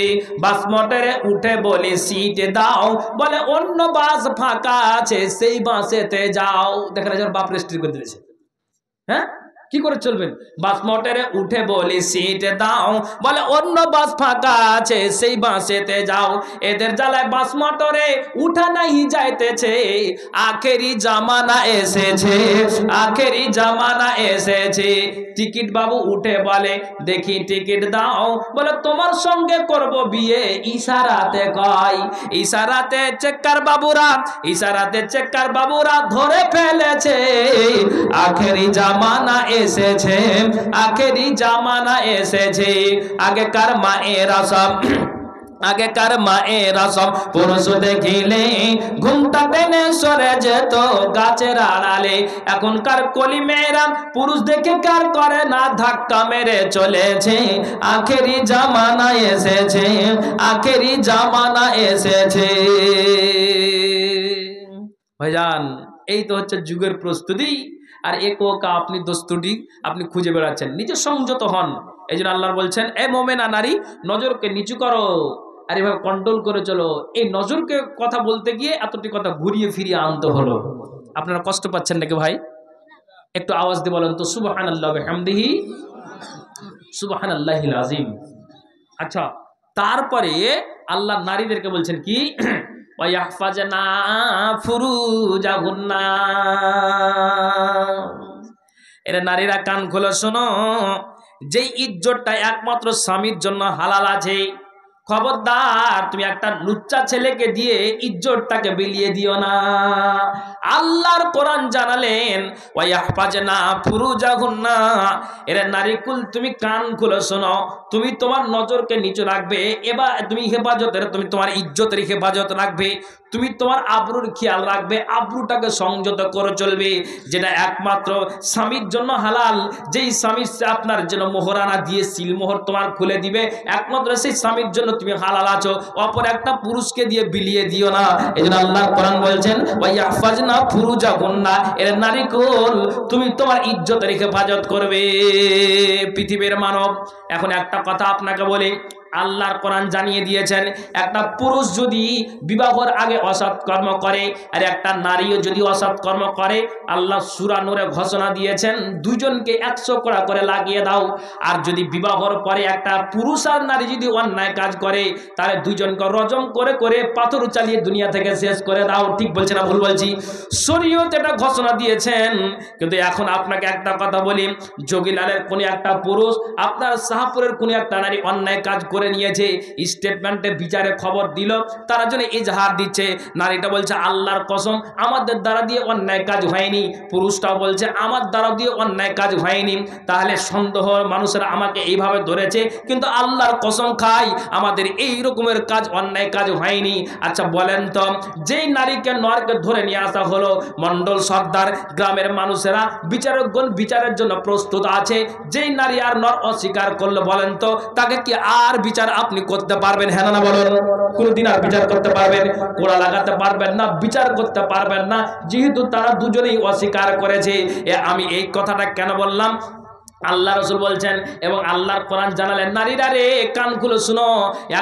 বাস মোটরে উঠে বলি সিট দাও, বলে অন্য বাস ফাঁকা আছে, সেই বাসেতে যাও। দেখেন বাপ রেস্ট্রি করে দিয়েছে। হ্যাঁ, কি করে চলবেন? বাস মোটরে উঠে বলি সিট দাও, বলে অন্য বাস ফাঁকা আছে, সেই বাসেতে যাও। এদের জ্বালায় বাস মোটরে উঠা নাই যাইতেছে। আখেরি জামানা এসেছে, আখেরি জামানা এসেছে। টিকিট বাবু উঠে বলে দেখি টিকিট দাও, বলে তোমার সঙ্গে করব বিয়ে, ইশারাতে কয়। ইশারাতে চেক্কার বাবুরা, ইশারাতে চেক্কার বাবুরা ধরে ফেলেছে। আখেরি জামানা এসেছে, আখেরি জামানা এসেছে। আগেকার মায়েরা সব, আগেকার মায়েরা সব পুরুষ দেখিলে ঘুমটা টেনে সরে যেত গাছের আড়ালে। এখনকার কলি মেয়েরা পুরুষ দেখে কার করে না, ধাক্কা মেরে চলেছে। আখেরি জামানা এসেছে, আখেরি জামানা এসেছে। ভাইজান, এই তো হচ্ছে যুগের প্রস্তুতি। আর একা আপনি দোস্তুটি আপনি খুঁজে বেড়াচ্ছেন, নিজে সংযত হন। এই জন্য আল্লাহ বলছেন, এ মোমেনা নারী নজরকে নিচু করো, আর এভাবে কন্ট্রোল করে চলো। এই নজরকে কথা বলতে গিয়ে এতটি কথা ঘুরিয়ে ফিরিয়ে আনতে হলো। আপনারা কষ্ট পাচ্ছেন নাকি ভাই? একটু আওয়াজ দিয়ে বলেন তো সুবহানাল্লাহি ওয়া বিহামদিহি সুবহানাল্লাহিল আযীম। আচ্ছা, তারপরে আল্লাহ নারীদেরকে বলছেন কি, ওয়াহফাজনা ফুরুজাহুন্না। এরা নারীরা কান খোলো শোনো, যেই ইজ্জতটা একমাত্র স্বামীর জন্য হালাল আছে, খবরদার তুমি একটা লুচ্চা ছেলেকে দিয়ে ইজ্জতটাকে বিলিয়ে দিও না। আল্লাহর কোরআন জানালেন ওয়াহফাজনা ফুরুজাহুন্না। এরা নারীকুল তুমি কান খুলে শোনো, তুমি তোমার নজরকে নিচু রাখবে। এবার তুমি হেফাজতের, তুমি তোমার ইজ্জতের হেফাজত রাখবে, তুমি তোমার আবরুর খেয়াল রাখবে, আবরুটাকে সংযত করে চলবে, যেটা একমাত্র স্বামীর জন্য হালাল। যেই স্বামী আপনার জন্য মোহরানা দিয়ে সিলমোহর তোমার খুলে দিবে, একমাত্র সেই স্বামীর জন্য তুমি হালাল আছো, অপর একটা পুরুষকে দিয়ে বিলিয়ে দিও না। এজন্য আল্লাহর কোরআন বলছেন ওয়াহফাজনা ফুরুজাহুন্না। এর নারীকুল তুমি তোমার ইজ্জতের হেফাজত করবে। পৃথিবীর মানব, এখন একটা কথা আপনাকে বলি, আল্লাহর কোরআন জানিয়ে দিয়েছেন, একটা পুরুষ যদি বিবাহের আগে অসৎ কর্ম করে আর একটা নারীও যদি অসৎ কর্ম করে, আল্লাহ সূরা নূরে ঘোষণা দিয়েছেন দুজনকে 100 কড়া করে লাগিয়ে দাও। আর যদি বিবাহের পরে একটা পুরুষ আর নারী যদি অন্যায় কাজ করে, তাহলে দুজনকে রজম করে করে পাথর চালিয়ে দুনিয়া থেকে শেষ করে দাও। ঠিক বলছে না ভুল বলছি? শরীয়ত এটা ঘোষণা দিয়েছেন। কিন্তু এখন আপনাকে একটা কথা বলি, যোগীলালের কোন একটা পুরুষ, আপনার শাহপুরের কোন একটা নারী অন্যায় কাজ করে নিয়েছে, স্টেটমেন্টে বিচারে খবর দিল, তারা জন্য ইজহার দিচ্ছে। নারীটা বলছে আল্লাহর কসম আমাদের দ্বারা দিয়ে অন্যায় কাজ হয়নি, পুরুষটাও বলছে আমার দ্বারা দিয়ে অন্যায় কাজ হয়নি। তাহলে সন্দেহ মানুষেরা আমাকে এইভাবে ধরেছে, কিন্তু আল্লাহর কসম খাই আমাদের এই রকমের কাজ অন্যায় কাজ হয়নি। আচ্ছা বলেন তো, যেই নারীকে নরকে ধরে নিয়ে আসা হলো, মন্ডল সর্দার গ্রামের মানুষেরা বিচারকগণ বিচারের জন্য প্রস্তুত আছে, যেই নারী আর নর অস্বীকার করলো, বলেন তো তাকে কি আর বিচার আপনি করতে পারবেন? হ্যাঁ না বলেন? কোনদিন আর বিচার করতে পারবেন? কোড়া লাগাতে পারবেন না, বিচার করতে পারবেন না, যেহেতু তারা দুজনেই অস্বীকার করেছে। আমি এই কথাটা কেন বললাম? আল্লাহ রসুল বলছেন এবং আল্লাহর কোরআন জানালেন, নারীরা রে কান খুলে শুনো,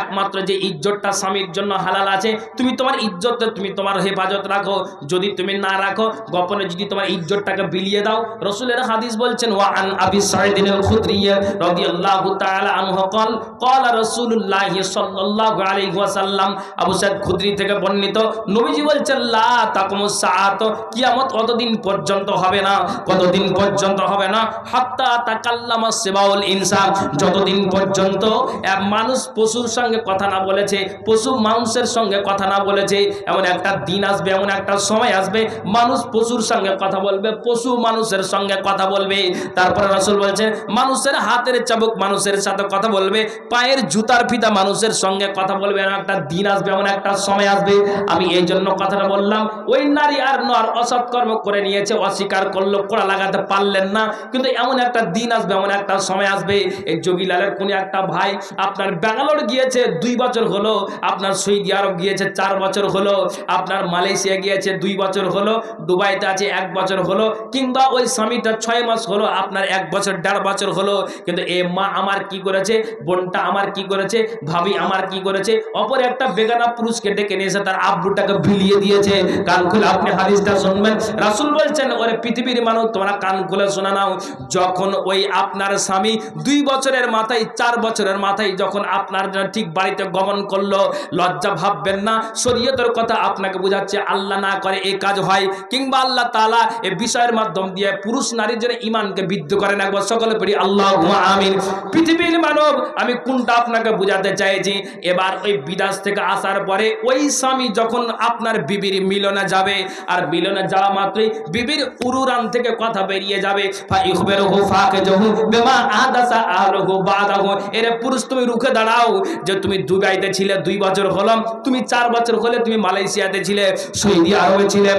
একমাত্র যে ইজ্জতটা স্বামীর জন্য হালাল আছে, তুমি তোমার ইজ্জত, তুমি তোমার হেফাজত রাখো। যদি তুমি না রাখো, গোপনে যদি তোমার ইজ্জতটাকে বিলিয়ে দাও। রসুলের হাদিস বলছেন, ওয়া আন আবি সাঈদ আল-খুদরি রাদিয়াল্লাহু তাআলা আনহু قال قال رسول الله সাল্লাল্লাহু আলাইহি ওয়াসাল্লাম, আবু সাঈদ খুদরি থেকে বর্ণিত, নবীজি বলছেন, লা তাকুমুস সাআত, কিয়ামত কতদিন পর্যন্ত হবে না, কতদিন পর্যন্ত হবে না, হাত্তা তাকাল্লামা সিবাউল ইনসান, যতদিন পর্যন্ত এক মানুষ পশুর সঙ্গে কথা না বলেছে, পশু মানুষের সঙ্গে কথা না বলেছে। এমন একটা দিন আসবে, এমন একটা সময় আসবে, মানুষ পশুর সঙ্গে কথা বলবে, পশু মানুষের সঙ্গে কথা বলবে। তারপরে রাসূল বলছেন, মানুষের হাতের চাবুক মানুষের সাথে কথা বলবে, পায়ের জুতার ফিতা মানুষের সঙ্গে কথা বলবে। এমন একটা দিন আসবে, এমন একটা সময় আসবে। আমি এই জন্য কথাটা বললাম, ওই নারী আর নর অসৎকর্ম করে নিয়েছে, অস্বীকার করলো, কোড়া লাগাতে পারলেন না, কিন্তু এমন একটা দিন আসবে, এমন একটা সময় আসবে। এই যোগীলালের কোন একটা ভাই আপনার ব্যাঙ্গালোর গিয়েছে 2 বছর হলো, আপনার সৌদি আরব গিয়েছে 4 বছর হলো, আপনার মালয়েশিয়া গিয়েছে 2 বছর হলো, দুবাইতে আছে 1 বছর হলো, কিংবা ওই স্বামীটা 6 মাস হলো, আপনার 1 বছর 1.5 বছর হলো, কিন্তু এ মা আমার কি করেছে, বোনটা আমার কি করেছে, ভাবি আমার কি করেছে, অপর একটা বেগানা পুরুষকে ডেকে নিয়ে এসে তার আব্বুটাকে ভিলিয়ে দিয়েছে। কান খুলে আপনি হাদিসটা শুনবেন। রাসূল বলছেন, ওরে পৃথিবীর মানুষ, তোমরা কান খুলে শোনা নাও, যখন ওই আপনার স্বামী 2 বছরের মাথায়, 4 বছরের মাথায় যখন আপনার ঠিক বাড়িতে গমন করলো, লজ্জা ভাববেন না। শরীয়তের কথা আপনাকে বোঝাচ্ছে, আল্লাহ না করে এই কাজ হয়, কিংবা আল্লাহ তাআলা এই বিষয়ের মাধ্যম দিয়ে পুরুষ নারীর জন্য ঈমানকে বৃদ্ধি করেন। একবার সকলে পড়ি আল্লাহুম্মা আমিন। পৃথিবীর মানব, আমি কোনটা আপনাকে বোঝাতে চাইছি, এবার ওই বিদেশ থেকে আসার পরে ওই স্বামী যখন আপনার বিবির মিলনে যাবে, আর মিলনে যাওয়া মাত্রই বিবির উরুরান থেকে কথা বেরিয়ে যাবে, ফাইখবিরহু ফাকিজহু বিমা আদাসা আহলহু বাদাহু। এরে পুরুষ, তুমি রুখে দাঁড়াও, যে তুমি দুবাইতে ছিলে 2 বছর হলো, তুমি 4 বছর হলে তুমি মালয়েশিয়াতে ছিলে, সৌদি আরবে ছিলে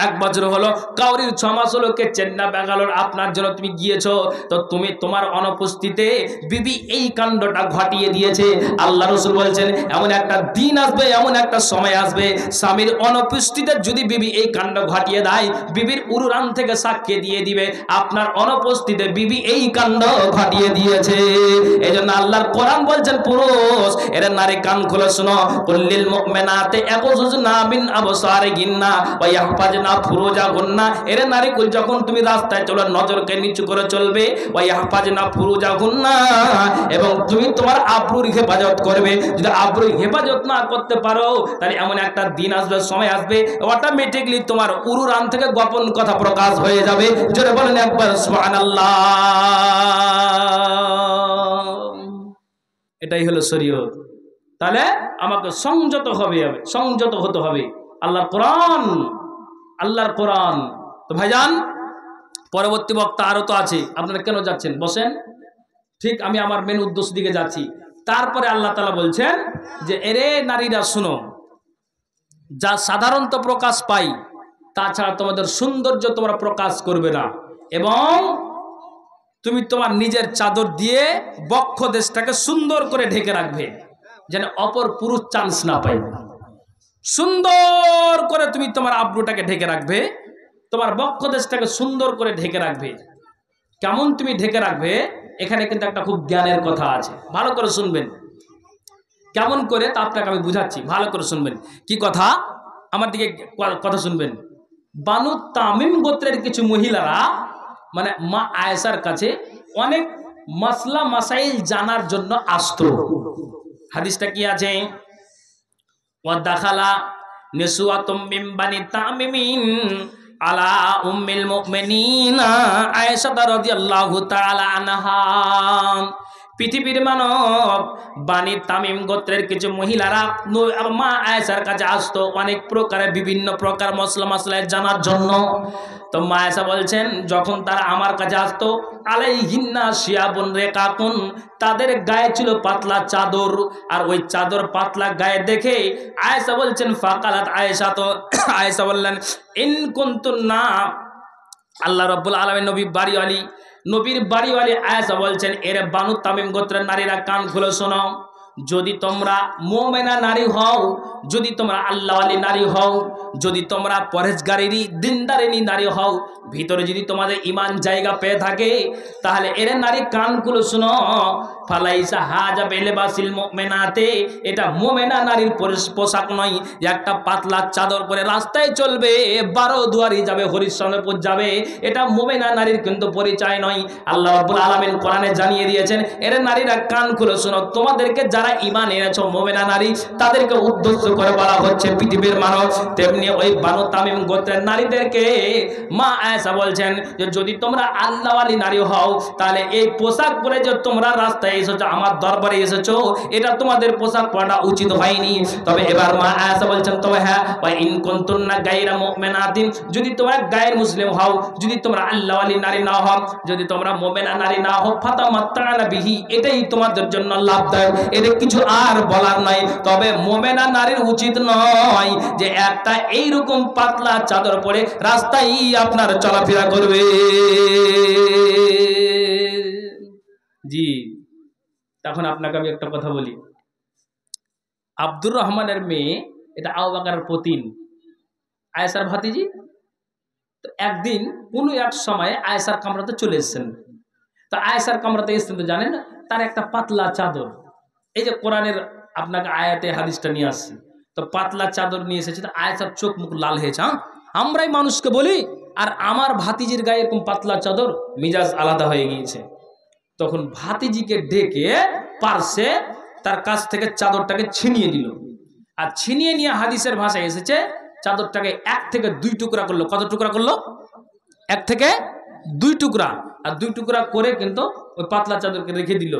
1 বছর হলো, কাউরির 6 মাস হলো, কে চেন্নাই ব্যাঙ্গালোর আপনার জন্য তুমি গিয়েছো, তো তুমি তোমার অনুপস্থিতিতে বিবি এই কাণ্ডটা ঘটিয়ে দিয়েছে। আল্লাহ রাসূল বলছেন, এমন একটা দিন আসবে, এমন একটা সময় আসবে, স্বামীর অনুপস্থিতিতে যদি বিবি এই কাণ্ড ঘটিয়ে দেয়, বিবির উরুরান থেকে সাক্ষ্য দিয়ে দিবে, আপনার অনুপস্থিতিতে বিবি এই কাণ্ড ঘটিয়ে দিয়েছে। এই জন্য আল্লাহর কোরআন বলছেন, পুরুষ এরা নারী কান খুলে শোনো, কুল্লিল মুমিনাতে ইয়াগুযুজনা মিন আবসারিহিন্না ওয়া ইয়াহফাজনা ফুরুজাহুন্না। এরা নারী কুল, যখন তুমি রাস্তায় চলো, নজরকে নিচু করে চলবে, ওয়া ইয়াহফাজনা ফুরুজাহুন্না, এবং তুমি তোমার আব্রুর হেফাজত করবে। যদি আব্রুর হেফাজত না করতে পারো, তাহলে এমন একটা দিন আসবে, সময় আসবে, অটোমেটিকলি তোমার উরুরান থেকে গোপন কথা প্রকাশ হয়ে যাবে। জোরে বলেন একবার সুবহানাল্লাহ। এটাই হলো শরীয়ত। তাহলে আমাকে সংযত হতে হবে। আল্লাহর কোরআন, আল্লাহর কোরআন। তো ভাইজান, পরবর্তী বক্তা আরো তো আছে, আপনারা কেন যাচ্ছেন? বসেন। ঠিক আমি আমার মেন উদ্দেশ্য দিকে যাচ্ছি। তারপরে আল্লাহ তাআলা বলছেন যে, এরে নারীরা শুনো, যা সাধারণত প্রকাশ পাই, তাছাড়া তোমাদের সৌন্দর্য তোমরা প্রকাশ করবে না, এবং তুমি তোমার নিজের চাদর দিয়ে বক্ষ দেশটাকে সুন্দর করে ঢেকে রাখবে, যেন অপর পুরুষ চান্স না পায়। সুন্দর করে তুমি তোমার আব্রুটাকে ঢেকে রাখবে, তোমার বক্ষ দেশটাকে সুন্দর করে ঢেকে রাখবে। কেমন তুমি ঢেকে রাখবে, এখানে কিন্তু একটা খুব জ্ঞানের কথা আছে, ভালো করে শুনবেন। কেমন করে তা আপনাকে আমি বুঝাচ্ছি, ভালো করে শুনবেন। কি কথা? আমার দিকে কথা শুনবেন। বানু তামিম গোত্রের কিছু মহিলারা, মানে মা আয়েশার কাছে অনেক মাসলা মাসাইল জানার জন্য আসতো। হাদিসটা কি আছে? ওয়া দাখালা নিসওয়াতুম মিন বানি তামিমিন আলা উম্মিল মুমিনিনা আয়েশা রাদিয়াল্লাহু তাআলা আনহা। পৃথিবীর মানব, বানি তামিম গোত্রের কিছু মহিলারা মা আয়েশার কাছে আসতো অনেক প্রকারের, বিভিন্ন প্রকার মশলা মশলায় জানার জন্য। তো মা আয়েশা বলছেন, যখন তারা আমার কাছে আসতো, আলাইহিন্না শিয়াবুন রেকাকুন, তাদের গায়ে ছিল পাতলা চাদর, আর ওই চাদর পাতলা গায়ে দেখে আয়েশা বলছেন, ফাকালাত আয়েশা, তো আয়েশা বললেন, ইন কুনতুন্না, আল্লাহ রাব্বুল আলামিন নবীর বাড়িওয়ালি আয়েশা বলছেন, এরে বানু তামিম গোত্রের নারীরা কান খুলে শোনো, যদি তোমরা মুমিনা নারী হও, যদি তোমরা আল্লাহওয়ালি নারী হও, যদি তোমরা পরহেজগারিনী দিনদারিনী নারী হও, ভিতরে যদি তোমাদের ঈমান জায়গা পেয়ে থাকে, তাহলে এর নারী কানগুলো শুনো, ফালাইসা হাজা বেলেবাসিল মুমিনাতে, এটা মুমিনা নারীর পোশাক নয় যে একটা পাতলা চাদর পরে রাস্তায় চলবে, 12 দুয়ারি যাবে, হরিশ্চন্দ্রপুর যাবে, এটা মুমিনা নারীর কিন্তু পরিচয় নয়। আল্লাহ রাব্বুল আলামিন কোরআনে জানিয়ে দিয়েছেন, এর নারীরা কান খুলে শোনো, তোমাদেরকে যারা ঈমান এনেছো মুমিনা নারী, তাদেরকে উদ্দেশ্য করে বলা হচ্ছে পৃথিবীর মানুষ। তেমনি ওই বানু তামিম গোত্রের নারীদেরকে মা আয়েশা বলছেন যে যদি তোমরা আল্লাহওয়ালি নারী হও, তাহলে এই পোশাক পরে যে তোমরা রাস্তায় এসেছো, আমার দরবারে এসেছো, এটা তোমাদের পোশাক পরাটা উচিত হয়নি। তবে এবার মা আয়েশা বলছেন, তবে হ্যাঁ, ওয়া ইন কুনতুন্না গায়রা মুমিনাতিন, যদি তোমরা গায়ের মুসলিম হও, যদি তোমরা আল্লাহওয়ালি নারী না হও, যদি তোমরা মুমিনা নারী না হও, ফাতামাত্তানা বিহি, এটাই তোমাদের জন্য লাভদায়ক, এদের কিছু আর বলার নাই। তবে মুমিনা নারীর উচিত নয় যে একটা এইরকম পাতলা চাদর পরে রাস্তায় আপনার চলাফেরা করবে। জি, তখন আপনাকে আমি একটা কথা বলি, আব্দুর রহমানের মেয়ে, এটা আবু বকরের পতিন, আয়েশার ভাতিজি। তো একদিন কোনো এক সময় আয়েশার কামরাতে চলে এসেছেন। তো আয়েশার কামরাতে এসেছেন তো জানেন, তার একটা পাতলা চাদর, এই যে কোরআনের আপনাকে আয়াতে হাদিসটা নিয়ে আসছি, তো পাতলা চাদর নিয়ে এসেছে। তো আয়েশার চোখ মুখ লাল হয়েছে। আমরাই মানুষকে বলি, আর আমার ভাতিজির গায়ে এরকম পাতলা চাদর, মিজাজ আলাদা হয়ে গিয়েছে। তখন ভাতিজিকে ডেকে পারসে তার কাছ থেকে চাদরটাকে ছিনিয়ে দিল, আর ছিনিয়ে নিয়ে হাদিসের ভাষায় এসেছে চাদরটাকে 1 থেকে 2 টুকরা করলো। কত টুকরা করলো? 1 থেকে 2 টুকরা। আর 2 টুকরা করে কিন্তু ওই পাতলা চাদরকে রেখে দিল।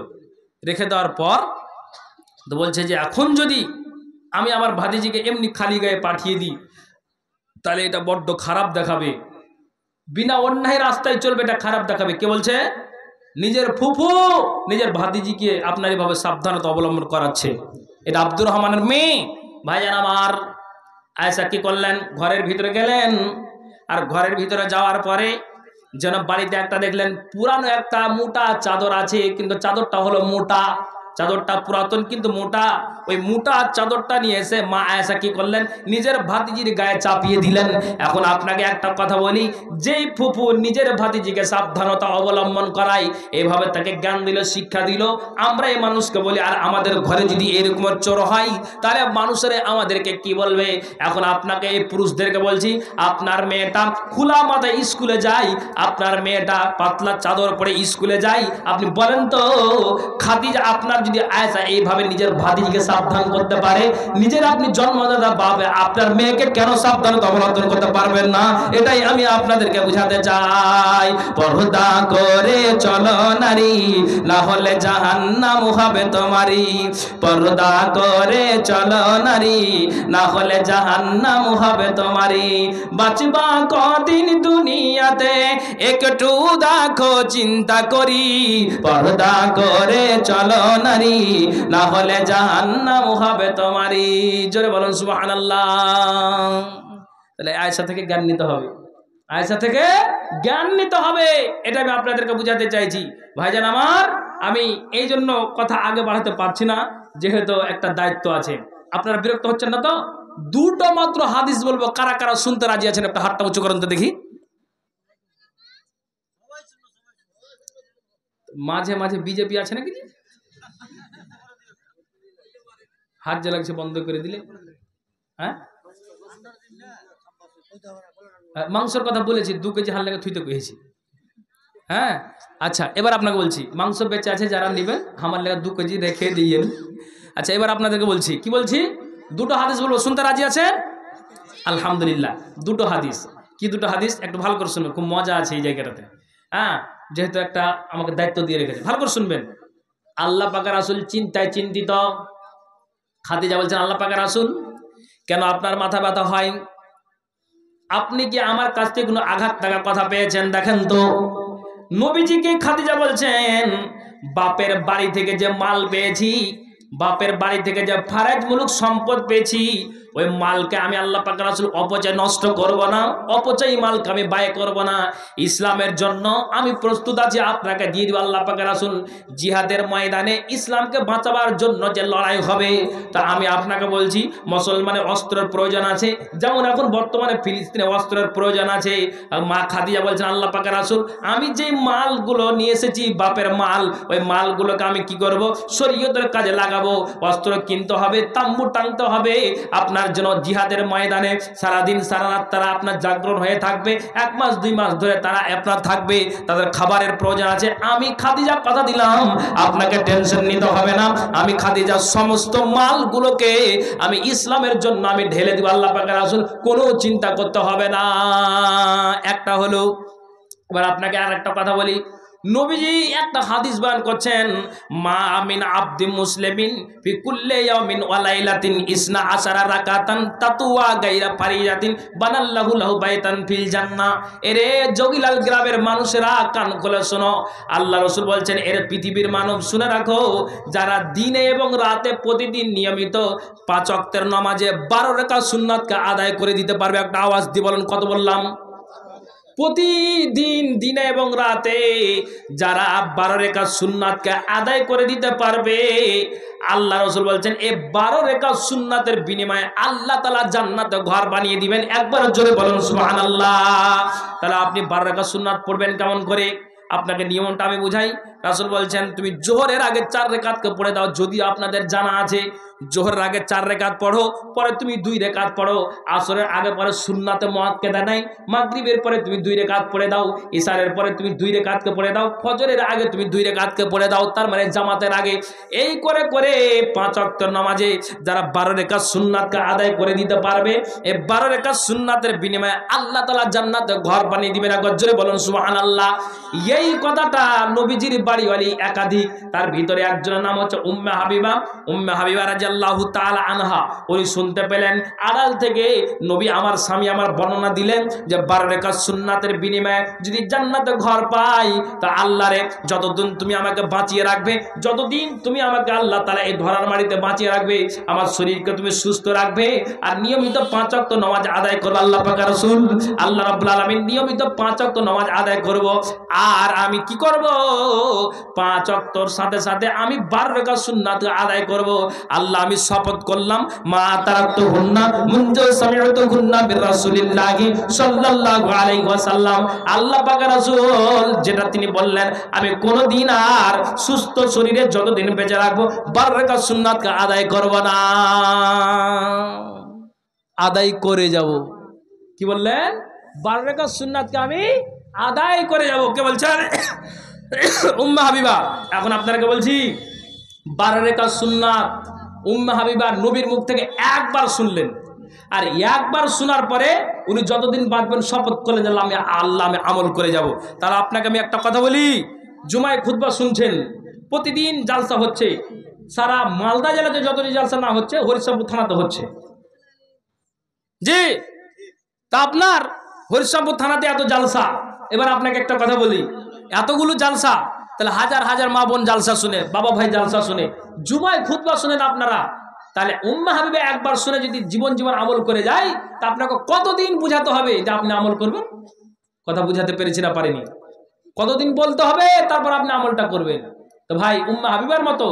রেখে দেওয়ার পর তো বলছে যে এখন যদি আমি আমার ভাতিজিকে এমনি খালি গায়ে পাঠিয়ে দিই, তাহলে এটা বড্ড খারাপ দেখাবে, বিনা অন্যায় রাস্তায় চলবে, এটা খারাপ দেখাবে। কে বলছে? নিজের ফুফু নিজের ভাতিজিকে আপনার এভাবে সাবধানতা অবলম্বন করাচ্ছে। এটা আব্দুর রহমানের মেয়ে। ভাইজান আমার, আয়েশা কি করলেন? ঘরের ভিতরে গেলেন, আর ঘরের ভিতরে যাওয়ার পরে যেন বাড়িতে একটা দেখলেন পুরানো একটা মোটা চাদর আছে, কিন্তু চাদরটা হলো মোটা, চাদরটা পুরাতন কিন্তু মোটা। ওই মোটা চাদরটা নিয়ে এসে মা আয়েশা কি করলেন? নিজের ভাতিজির গায়ে চাপিয়ে দিলেন। এখন আপনাকে একটা কথা বলি, যেই ফুফু নিজের ভাতিজিকে সাবধানতা অবলম্বন করায়, এভাবে তাকে জ্ঞান দিল, শিক্ষা দিল, আমরা এই মানুষকে বলি, আর আমাদের ঘরে যদি এরকম চোর হয়, তাহলে মানুষের আমাদেরকে কি বলবে? এখন আপনাকে এই পুরুষদেরকে বলছি, আপনার মেয়েটা খোলা মাথায় স্কুলে যায়, আপনার মেয়েটা পাতলা চাদর পরে স্কুলে যায়, আপনি বলেন তো খাদিজা, আপনার যদি আয়েশা এইভাবে নিজের ভাতিজিকে সাবধান করতে পারে, নিজের আপনি জন্মদাতা বাবা আপনার মেয়েকে কেন সাবধানতা অবলম্বন করতে পারবেন না? এটাই আমি আপনাদেরকে বুঝাতে চাই। পর্দা করে চলো নারী, না হলে জাহান্নাম হবে তোমারই। পর্দা করে চলো নারী, না হলে জাহান্নাম হবে তোমারই। বাঁচবা কদিন দুনিয়াতে একটু দেখো চিন্তা করি, পর্দা করে চলো নারী, না হলে জাহান্নাম হবে তোমারই। জোরে বলুন সুবহানাল্লাহ। তাহলে আয়েশা থেকে জ্ঞান নিতে হবে, আয়েশা থেকে জ্ঞান নিতে হবে, এটা আমি আপনাদেরকে বুঝাতে চাইছি। ভাইজান আমার, আমি এই জন্য কথা আগে বাড়াতে পারছি না, যেহেতু একটা দায়িত্ব আছে। আপনারা বিরক্ত হচ্ছেন না তো? 2টো মাত্র হাদিস বলবো, কারা কারা শুনতে রাজি আছেন একটা হাতটা উঁচু করেন তো দেখি। মাঝে মাঝে বিজেপি আছে নাকি? হাত যে লাগছে বন্ধ করে দিলে। হ্যাঁ, মাংসের কথা বলেছি, 2 কেজি হাল লেগে থুইতে কয়েছি। হ্যাঁ, আচ্ছা, এবার আপনাকে বলছি, মাংস বেঁচে আছে, যারা নেবেন আমার লেগে 2 কেজি রেখে দিয়েন। আচ্ছা, এবার আপনাদেরকে বলছি, কি বলছি? 2টো হাদিস বলবো, শুনতে রাজি আছে? আলহামদুলিল্লাহ। 2টো হাদিস। কি 2টো হাদিস? একটু ভালো করে শুনবেন, খুব মজা আছে এই জায়গাটাতে। হ্যাঁ, যেহেতু একটা আমাকে দায়িত্ব দিয়ে রেখেছে, ভালো করে শুনবেন। আল্লাহ পাকের রাসূল চিন্তায় চিন্তিত। খাদিজা বলছেন, আল্লাহ পাকের রাসূল, কেন আপনার মাথা ব্যথা হয়? আপনি কি আমার কাছ থেকে কোনো আঘাত লাগার কথা পেয়েছেন? দেখেন তো। নবীজিকে খাদিজা বলছেন, বাপের বাড়ি থেকে যে মাল পেয়েছি, বাপের বাড়ি থেকে যে ফারাজমূলক সম্পদ পেয়েছি, ওই মালকে আমি আল্লাহ পাক রাসূল অপচয় নষ্ট করব না, অপচয় মালকে আমি ব্যয় করব না। ইসলামের জন্য আমি প্রস্তুত আছি, আপনাকে দিয়ে দিব। আল্লাহ পাক রাসূল জিহাদের ময়দানে ইসলামকে বাঁচাবার জন্য যে লড়াই হবে, তা আমি আপনাকে বলছি মুসলমানের অস্ত্রের প্রয়োজন আছে, যেমন এখন বর্তমানে ফিলিস্তিনে অস্ত্রের প্রয়োজন আছে। মা খাদিজা বলছেন আল্লাহ পাক রাসূল আমি যে মালগুলো নিয়ে এসেছি বাপের মাল, ওই মালগুলোকে আমি কি করব, শরীয়তের কাজে লাগাবো। অস্ত্র কিনতে হবে, তাম্বু টানতে হবে আপনার জন্য জিহাদের ময়দানে। সারাদিন সারা রাত তারা আপনার জাগরণ হয়ে থাকবে, 1 মাস 2 মাস ধরে তারা আপনার থাকবে, তাদের খাবারের প্রয়োজন আছে। আমি খাদিজা কথা দিলাম আপনাকে টেনশন নিতে হবে না, আমি খাদিজা সমস্ত মালগুলোকে আমি ইসলামের জন্য আমি ঢেলে দিব। আল্লাহ পাক রাসূল কোনো চিন্তা করতে হবে না। একটা হলো। এবার আপনাকে আর একটা কথা বলি, নবীজি একটা হাদিস বয়ান করছেন, মা আমিন আব্দি মুসলিমিন ফি কুল্লি ইয়াউমিন ওয়া লাইলাতিন ইসনা আশারা রাকাতান তাতুয়া গায়রা ফারিজাতিন বানাল্লাহু লাহু বাইতান ফিল জান্নাহ। এরে জগিলাল গ্রামের মানুষেরা কান খুলে শোনো, আল্লাহ রাসূল বলছেন এর পৃথিবীর মানব শুনে রাখো, যারা দিনে এবং রাতে প্রতিদিন নিয়মিত 5 ওয়াক্তের নামাজে 12 রাকাত সুন্নাতকে আদায় করে দিতে পারবে। একটা আওয়াজ দিয়ে বলেন কত বললাম? প্রতিদিন দিনে এবং রাতে যারা 12 রাকাত সুন্নাতকে আদায় করে দিতে পারবে, আল্লাহ রাসূল বলছেন এই 12 রাকাত সুন্নাতের বিনিময়ে আল্লাহ তাআলা জান্নাতে ঘর বানিয়ে দিবেন। একবার জোরে বলুন সুবহানাল্লাহ। তাহলে আপনি 12 রাকাত সুন্নাত পড়বেন কেমন করে? আপনাকে নিয়মটা আমি বুঝাই। রাসূল বলছেন তুমি জোহরের আগে 4 রাকাতকে পড়ে দাও, যদি আপনাদের জানা আছে জোহরের আগে 4 রাকাত পড়ো, পরে তুমি 2 রাকাত পড়ো। আসরের আগে পরে সুন্নাতে মুআক্কাদা নাই, মাগরিবের পরে তুমি 2 রাকাত পড়ে দাও, ইশারের পরে তুমি 2 রাকাতকে পড়ে দাও, ফজরের আগে তুমি 2 রাকাতকে পড়ে দাও, তার মানে জামাতের আগে। এই করে করে 5 ওয়াক্ত নামাজে যারা 12 রাকাত সুন্নাতকে আদায় করে দিতে পারবে, এই 12 রাকাত সুন্নাতের বিনিময়ে আল্লাহ তাআলা জান্নাতে ঘর বানিয়ে দিবেন। একবার জোরে বলুন সুবহানাল্লাহ। এই কথাটা নবীজির বাড়িওয়ালি একাধিক, তার ভিতরে একজনের নাম হচ্ছে উম্মে হাবিবা। উম্মে হাবিবা রাদিয়াল্লাহু তাআলা আনহা, উনি শুনতে পেলেন আড়াল থেকে নবী আমার স্বামী আমার বর্ণনা দিলেন যে 12 রাকাত সুন্নাতের বিনিময়ে যদি জান্নাতে ঘর পাই, তা আল্লাহরে যতদিন তুমি আমাকে বাঁচিয়ে রাখবে, যতদিন তুমি আমাকে আল্লাহ তাআলা এই ধরার মাটিতে বাঁচিয়ে রাখবে, আমার শরীরকে তুমি সুস্থ রাখবে, আর নিয়মিত 5 ওয়াক্ত নামাজ আদায় করবে। আল্লাহ পাক রাসূল আল্লাহ রাব্বুল আলামিন নিয়মিত 5 ওয়াক্ত নামাজ আদায় করব, আর আমি কি করব 5 ওয়াক্তর সাথে সাথে আমি 12 রাকাত সুন্নাত আদায় করব। আল্লাহ আমি শপথ করলাম মা তারাকতু হুন্না মুনজু সামিউতু হুন্না বির রাসূলিল্লাহি সাল্লাল্লাহু আলাইহি ওয়াসাল্লাম। আল্লাহ পাক রাসূল যেটা তিনি বললেন আমি কোনদিন আর সুস্থ শরীরে যতদিন বেঁচে রাখবো 12 রাকাত সুন্নাতকে আদায় করব না, আদায় করে যাব। কি বললেন? 12 রাকাত সুন্নাতকে আমি আদায় করে যাব। কে বলছেন? উম্মে হাবিবা। এখন আপনাকে বলছি 12 রাকাত সুন্নাত উম্মে হাবিবা নবীর মুখ থেকে একবার শুনলেন, আর একবার শোনার পরে উনি যতদিন বাঁচবেন শপথ করলেন যে আমি আমল করে যাব। তাহলে আপনাকে আমি একটা কথা বলি, জুমায় খুতবা শুনছেন, প্রতিদিন জালসা হচ্ছে, সারা মালদা জেলাতে যতদিন জালসা না হচ্ছে হরিশ্চন্দ্রপুর থানাতে হচ্ছে। জি, তা আপনার হরিশ্চন্দ্রপুর থানাতে এত জালসা। এবার আপনাকে একটা কথা বলি, এতগুলো জালসা, তাহলে হাজার হাজার মা বোন জালসা শুনে, বাবা ভাই জালসা শুনে, জুমায় খুতবা শুনেন আপনারা, তাহলে উম্মে হাবিবা একবার শুনে যদি জীবন আমল করে যায়, তা আপনাকে কতদিন বুঝাতে হবে যে আপনি আমল করবেন? কথা বুঝাতে পেরেছি না পারিনি? কতদিন বলতে হবে তারপর আপনি আমলটা করবেন? তো ভাই উম্মে হাবিবার মতো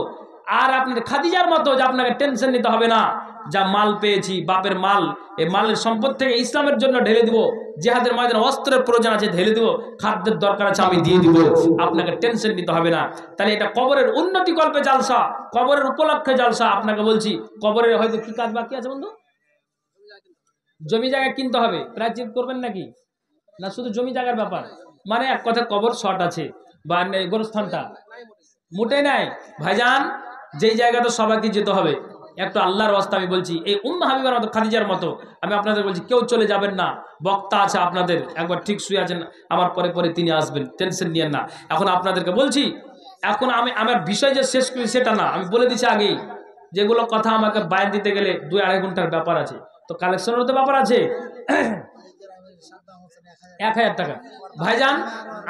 আর আপনার খাদিজার মতো যে আপনাকে টেনশন নিতে হবে না, যা মাল পেয়েছি বাপের মাল, এই মালের সম্পদ থেকে ইসলামের জন্য ঢেলে দিব, জিহাদের ময়দানে অস্ত্রের প্রয়োজন আছে ঢেলে দিব, খাদ্যের দরকার আছে আমি দিয়ে দিব, আপনাকে টেনশন নিতে হবে না। তাহলে এটা কবরের উন্নতি কল্পে জালসা, কবরের উপলক্ষে জালসা। আপনাকে বলছি কবরের হয়তো কি কাজ বাকি আছে বন্ধু? জমি জায়গা কিনতে হবে, প্রায়শ্চিত্ত করবেন নাকি? না শুধু জমি জায়গার ব্যাপার? মানে এক কথা কবর শর্ট আছে বা গোরস্থানটা মোটেই নাই ভাইজান, যেই জায়গাটা সবাইকে যেতে হবে। একটু আল্লাহর ওয়াস্তে আমি বলছি, এই উম্মে হাবিবার মতো খাদিজার মতো আমি আপনাদের বলছি, কেউ চলে যাবেন না। বক্তা আছে আপনাদের, একবার ঠিক শুয়ে আছেন, আমার পরে পরে তিনি আসবেন, টেনশন নিয়েন না। এখন আপনাদেরকে বলছি, এখন আমি আমার বিষয় যে শেষ করি সেটা না, আমি বলে দিচ্ছি আগেই, যেগুলো কথা আমাকে বায়ান দিতে গেলে 2-2.5 ঘন্টার ব্যাপার আছে, তো কালেকশনেরও তো ব্যাপার আছে। 1000 টাকা ভাইজান,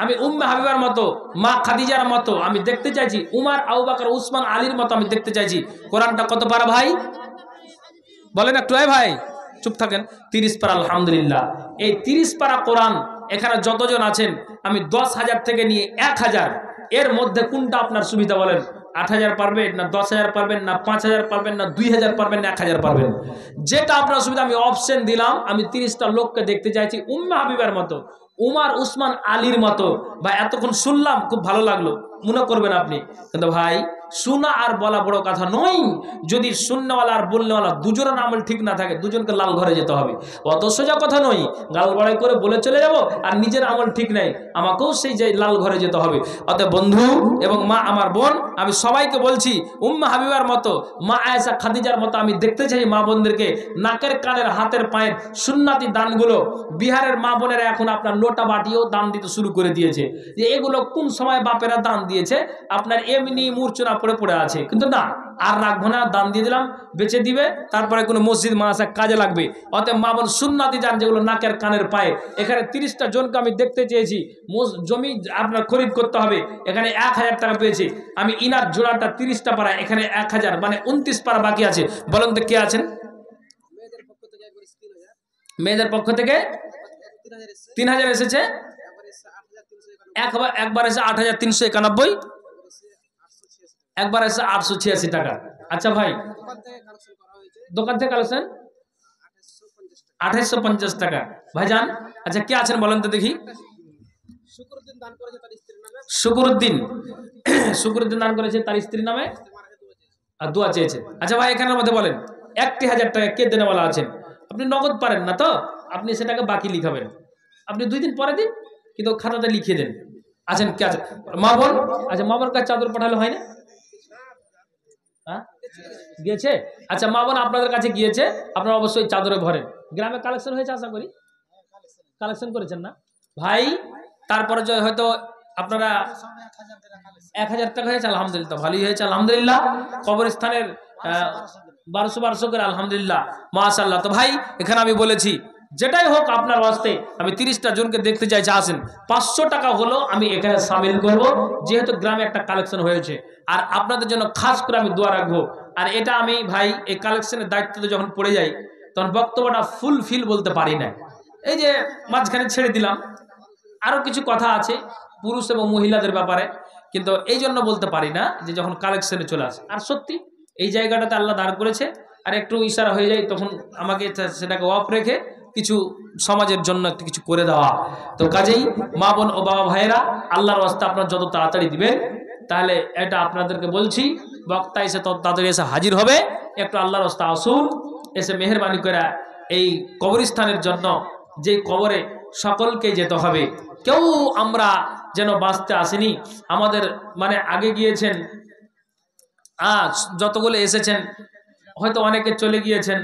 আমি উম্মে হাবিবার মতো, মা খাদিজার মতো আমি দেখতে চাইছি, উমর, আবু বকর, উসমান, আলীর মতো আমি দেখতে চাইছি। কোরআনটা কত পারা ভাই? বলেন একটু, ভাই চুপ থাকেন। 30 পারা আলহামদুলিল্লাহ। এই 30 পারা কোরআন এখানে যতজন আছেন, আমি 10,000 থেকে নিয়ে 1,000 এর মধ্যে কোনটা আপনার সুবিধা বলেন? 8,000 পারবেন না 10,000 পারবেন না 5,000 পারবেন না 2,000 পারবেন না 1,000 পারবেন? যেটা আপনার সুবিধা আমি অপশন দিলাম। আমি 30টা লোককে দেখতে চাইছি উম্মে হাবিবার মতো, উমার উসমান আলীর মতো। ভাই এতক্ষণ শুনলাম, খুব ভালো লাগলো, মনে করবেন আপনি। কিন্তু ভাই শোনা আর বলা বড় কথা নয়। যদি শুননেওয়ালা আর বলনেওয়ালা দুজনের আমল ঠিক না থাকে, দুজনকে লাল ঘরে যেতে হবে। অত সোজা কথা নয় গাল গড়াই করে বলে চলে যাব, আর নিজের আমল ঠিক নাই, আমাকেও সেই যে লাল ঘরে যেতে হবে। অতএব বন্ধু এবং মা আমার বোন, আমি সবাইকে বলছি উম্মে হাবিবার মতো, মা আয়েশা খাদিজার মতো আমি দেখতে চাই মা বোনদেরকে নাকের কানের হাতের পায়ের সুন্নাতি দানগুলো। বিহারের মা বোনেরা এখন আপনার লোটা বাটিও দান দিতে শুরু করে দিয়েছে। যে এগুলো কোন সময় বাপেরা দান দিয়েছে, আপনার এমনি মূর্ছনা পড়ে পড়ে আছে। কিন্তু না, আর রাখবো না, দান দিয়ে দিলাম, বেঁচে দিবে, তারপরে কোনো মসজিদ মাদ্রাসা কাজে লাগবে। অতএব মা বোন সুন্নাতি দান যেগুলো নাকের কানের পায়ে, এখানে 30টা জনকে আমি দেখতে চেয়েছি। জমি আপনার খরিদ করতে হবে, এখানে 1,000 টাকা পেয়েছি আমি। ইনার জোড়াটা 30টা পারা, এখানে 1,000, মানে 29 পারা বাকি আছে। বলেন তো কে আছেন? মেয়েদের পক্ষ থেকে 3,000 এসেছে, একবার এসে 8,391, একবার এসে 886 টাকা। আচ্ছা ভাই, দোকান থেকে কালেকশন 2850 টাকা। ভাইজান আচ্ছা কে আছেন বলেন তো দেখি? শুকুরউদ্দিন, শুকুরউদ্দিন দান করেছে তার স্ত্রীর নামে আর দোয়া চেয়েছে। আচ্ছা ভাই এখানের মধ্যে বলেন 1,000 টাকা কে দেনেওয়ালা আছেন? আপনি নগদ পারেন না তো, আপনি সেটাকে বাকি লিখাবেন, আপনি 2 দিন পরে দিন, কিন্তু খাতাতে লিখিয়ে দেন। আছেন কে আছে? মা বোন, আচ্ছা মা বোন কাছে চাদর পাঠালে হয় না? হ্যাঁ গিয়েছে। আচ্ছা মা বোন আপনাদের কাছে গিয়েছে, আপনারা অবশ্যই চাদরে ভরেন। গ্রামে কালেকশন হয়েছে আশা করি, কালেকশন করেছেন না ভাই? তারপরে হয়তো আপনারা 1,000 টাকা হয়েছে, আলহামদুলিল্লাহ, ভালোই হয়েছে আলহামদুলিল্লাহ। কবরস্থানের 1200 করে আলহামদুলিল্লাহ, মাশাআল্লাহ। তো ভাই এখানে আমি বলেছি যেটাই হোক আপনার ওয়াস্তে, আমি 30টা জনকে দেখতে চাইছি, আসেন। 500 টাকা হলো আমি এখানে সামিল করব, যেহেতু গ্রামে একটা কালেকশন হয়েছে। আর আপনাদের জন্য খাস করে আমি দোয়া রাখবো। আর এটা আমি ভাই এই কালেকশনের দায়িত্বতে যখন পড়ে যাই, তখন বক্তব্যটা ফুলফিল বলতে পারি না। এই যে মাঝখানে ছেড়ে দিলাম, আরও কিছু কথা আছে পুরুষ এবং মহিলাদের ব্যাপারে, কিন্তু এই জন্য বলতে পারি না যে যখন কালেকশনে চলে আসে। আর সত্যি এই জায়গাটাতে আল্লাহ দাঁড় করেছে, আর একটু ইশারা হয়ে যায় তখন আমাকে সেটাকে অফ রেখে কিছু সমাজের জন্য একটু কিছু করে দেওয়া। তো কাজেই মা বোন ও বাবা ভাইয়েরা, আল্লাহর রাস্তা আপনার যত তাড়াতাড়ি দিবেন, তাহলে এটা আপনাদেরকে বলছি, বক্তা এসে তত তাড়াতাড়ি এসে হাজির হবে। একটু আল্লাহর রাস্তা আসুন, এসে মেহেরবানি করে এই কবরস্থানের জন্য, যে কবরে সকলকে যেতে হবে, কেউ আমরা যেন বাঁচতে আসেনি। আমাদের মানে আগে গিয়েছেন, যতগুলো এসেছেন হয়তো অনেকে চলে গিয়েছেন,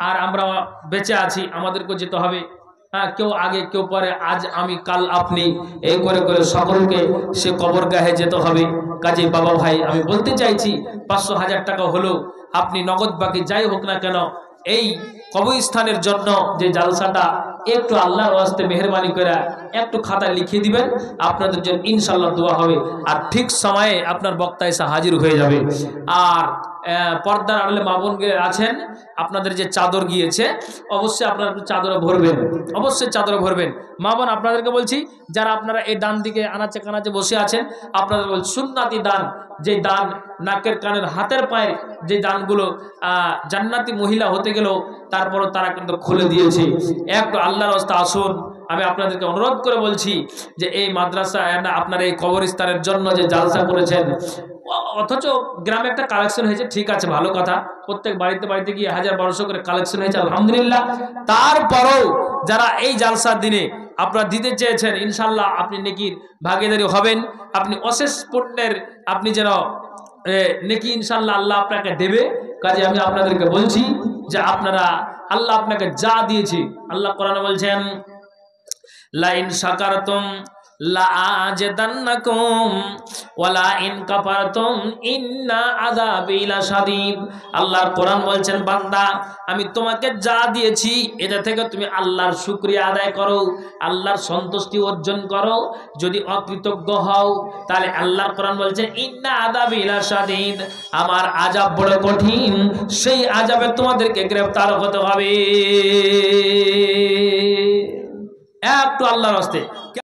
আর আমরা বেঁচে আছি, আমাদেরকে যেতে হবে। কেউ আগে কেউ পরে, আজ আমি কাল আপনি, এই করে করে সকলকে সে কবরগাহে যেতে হবে। কাজে বাবা ভাই আমি বলতে চাইছি, 500,000 টাকা হলেও আপনি নগদ বাকি যাই হোক না কেন, এই কবরস্থানের জন্য যে জালসাটা, একটু আল্লাহর ওয়াস্তে মেহেরবানি করে একটু খাতা লিখিয়ে দিবেন, আপনাদের জন্য ইনশাল্লাহ দোয়া হবে। আর ঠিক সময়ে আপনার বক্তা এসে হাজির হয়ে যাবে। আর পর্দার আড়ালে মা বোন আছেন, আপনাদের যে চাদর গিয়েছে অবশ্যই আপনারা একটু চাদরে ভরবেন, অবশ্যই চাদরে ভরবেন। মা বোন আপনাদেরকে বলছি, যারা আপনারা এই ডান দিকে আনাচে কানাচে বসে আছেন, আপনাদের বলছি সুন্নাতি দান, যে দান নাকের কানের হাতের পায়ের যে দানগুলো জান্নাতি মহিলা হতে গেলেও তারপরও তারা কিন্তু খুলে দিয়েছে। একটু আল্লাহর রাস্তা আসুন। আমি আপনাদেরকে অনুরোধ করে বলছি যে এই মাদ্রাসা আপনার এই কবরস্থানের জন্য যে জালসা করেছেন, অথচ গ্রামে একটা কালেকশন হয়েছে, ঠিক আছে ভালো কথা, প্রত্যেক বাড়িতে বাড়িতে গিয়ে 1000-1200 করে কালেকশন হয়েছে আলহামদুলিল্লাহ। তারপরেও যারা এই জালসার দিনে আপনারা দিতে চেয়েছেন, ইনশাল্লাহ আপনি নেকির ভাগীদারি হবেন। আপনি অশেষ পুণ্যের আপনি যেন নেকি ইনশাল্লাহ আল্লাহ আপনাকে দেবে। কাজে আমি আপনাদেরকে বলছি যে আপনারা, আল্লাহ আপনাকে যা দিয়েছি, আল্লাহ কোরআনে বলছেন লাইন শাকারতুম লাআজিদান্নাকুম ওয়ালা ইন কাফারতুম ইন্না আযাবি লাশাদীদ। আল্লাহর কোরআন বলছেন, বান্দা আমি তোমাকে যা দিয়েছি এটা থেকে তুমি আল্লাহর শুকরিয়া আদায় করো, আল্লাহর সন্তুষ্টি অর্জন করো। যদি অকৃতজ্ঞ হও তাহলে আল্লাহর কোরআন বলছেন ইন্না আযাবি লাশাদীদ, আমার আযাব বড় কঠিন, সেই আযাবে তোমাদেরকে গ্রেফতার হতে হবে। একটু আল্লাহর রাস্তায়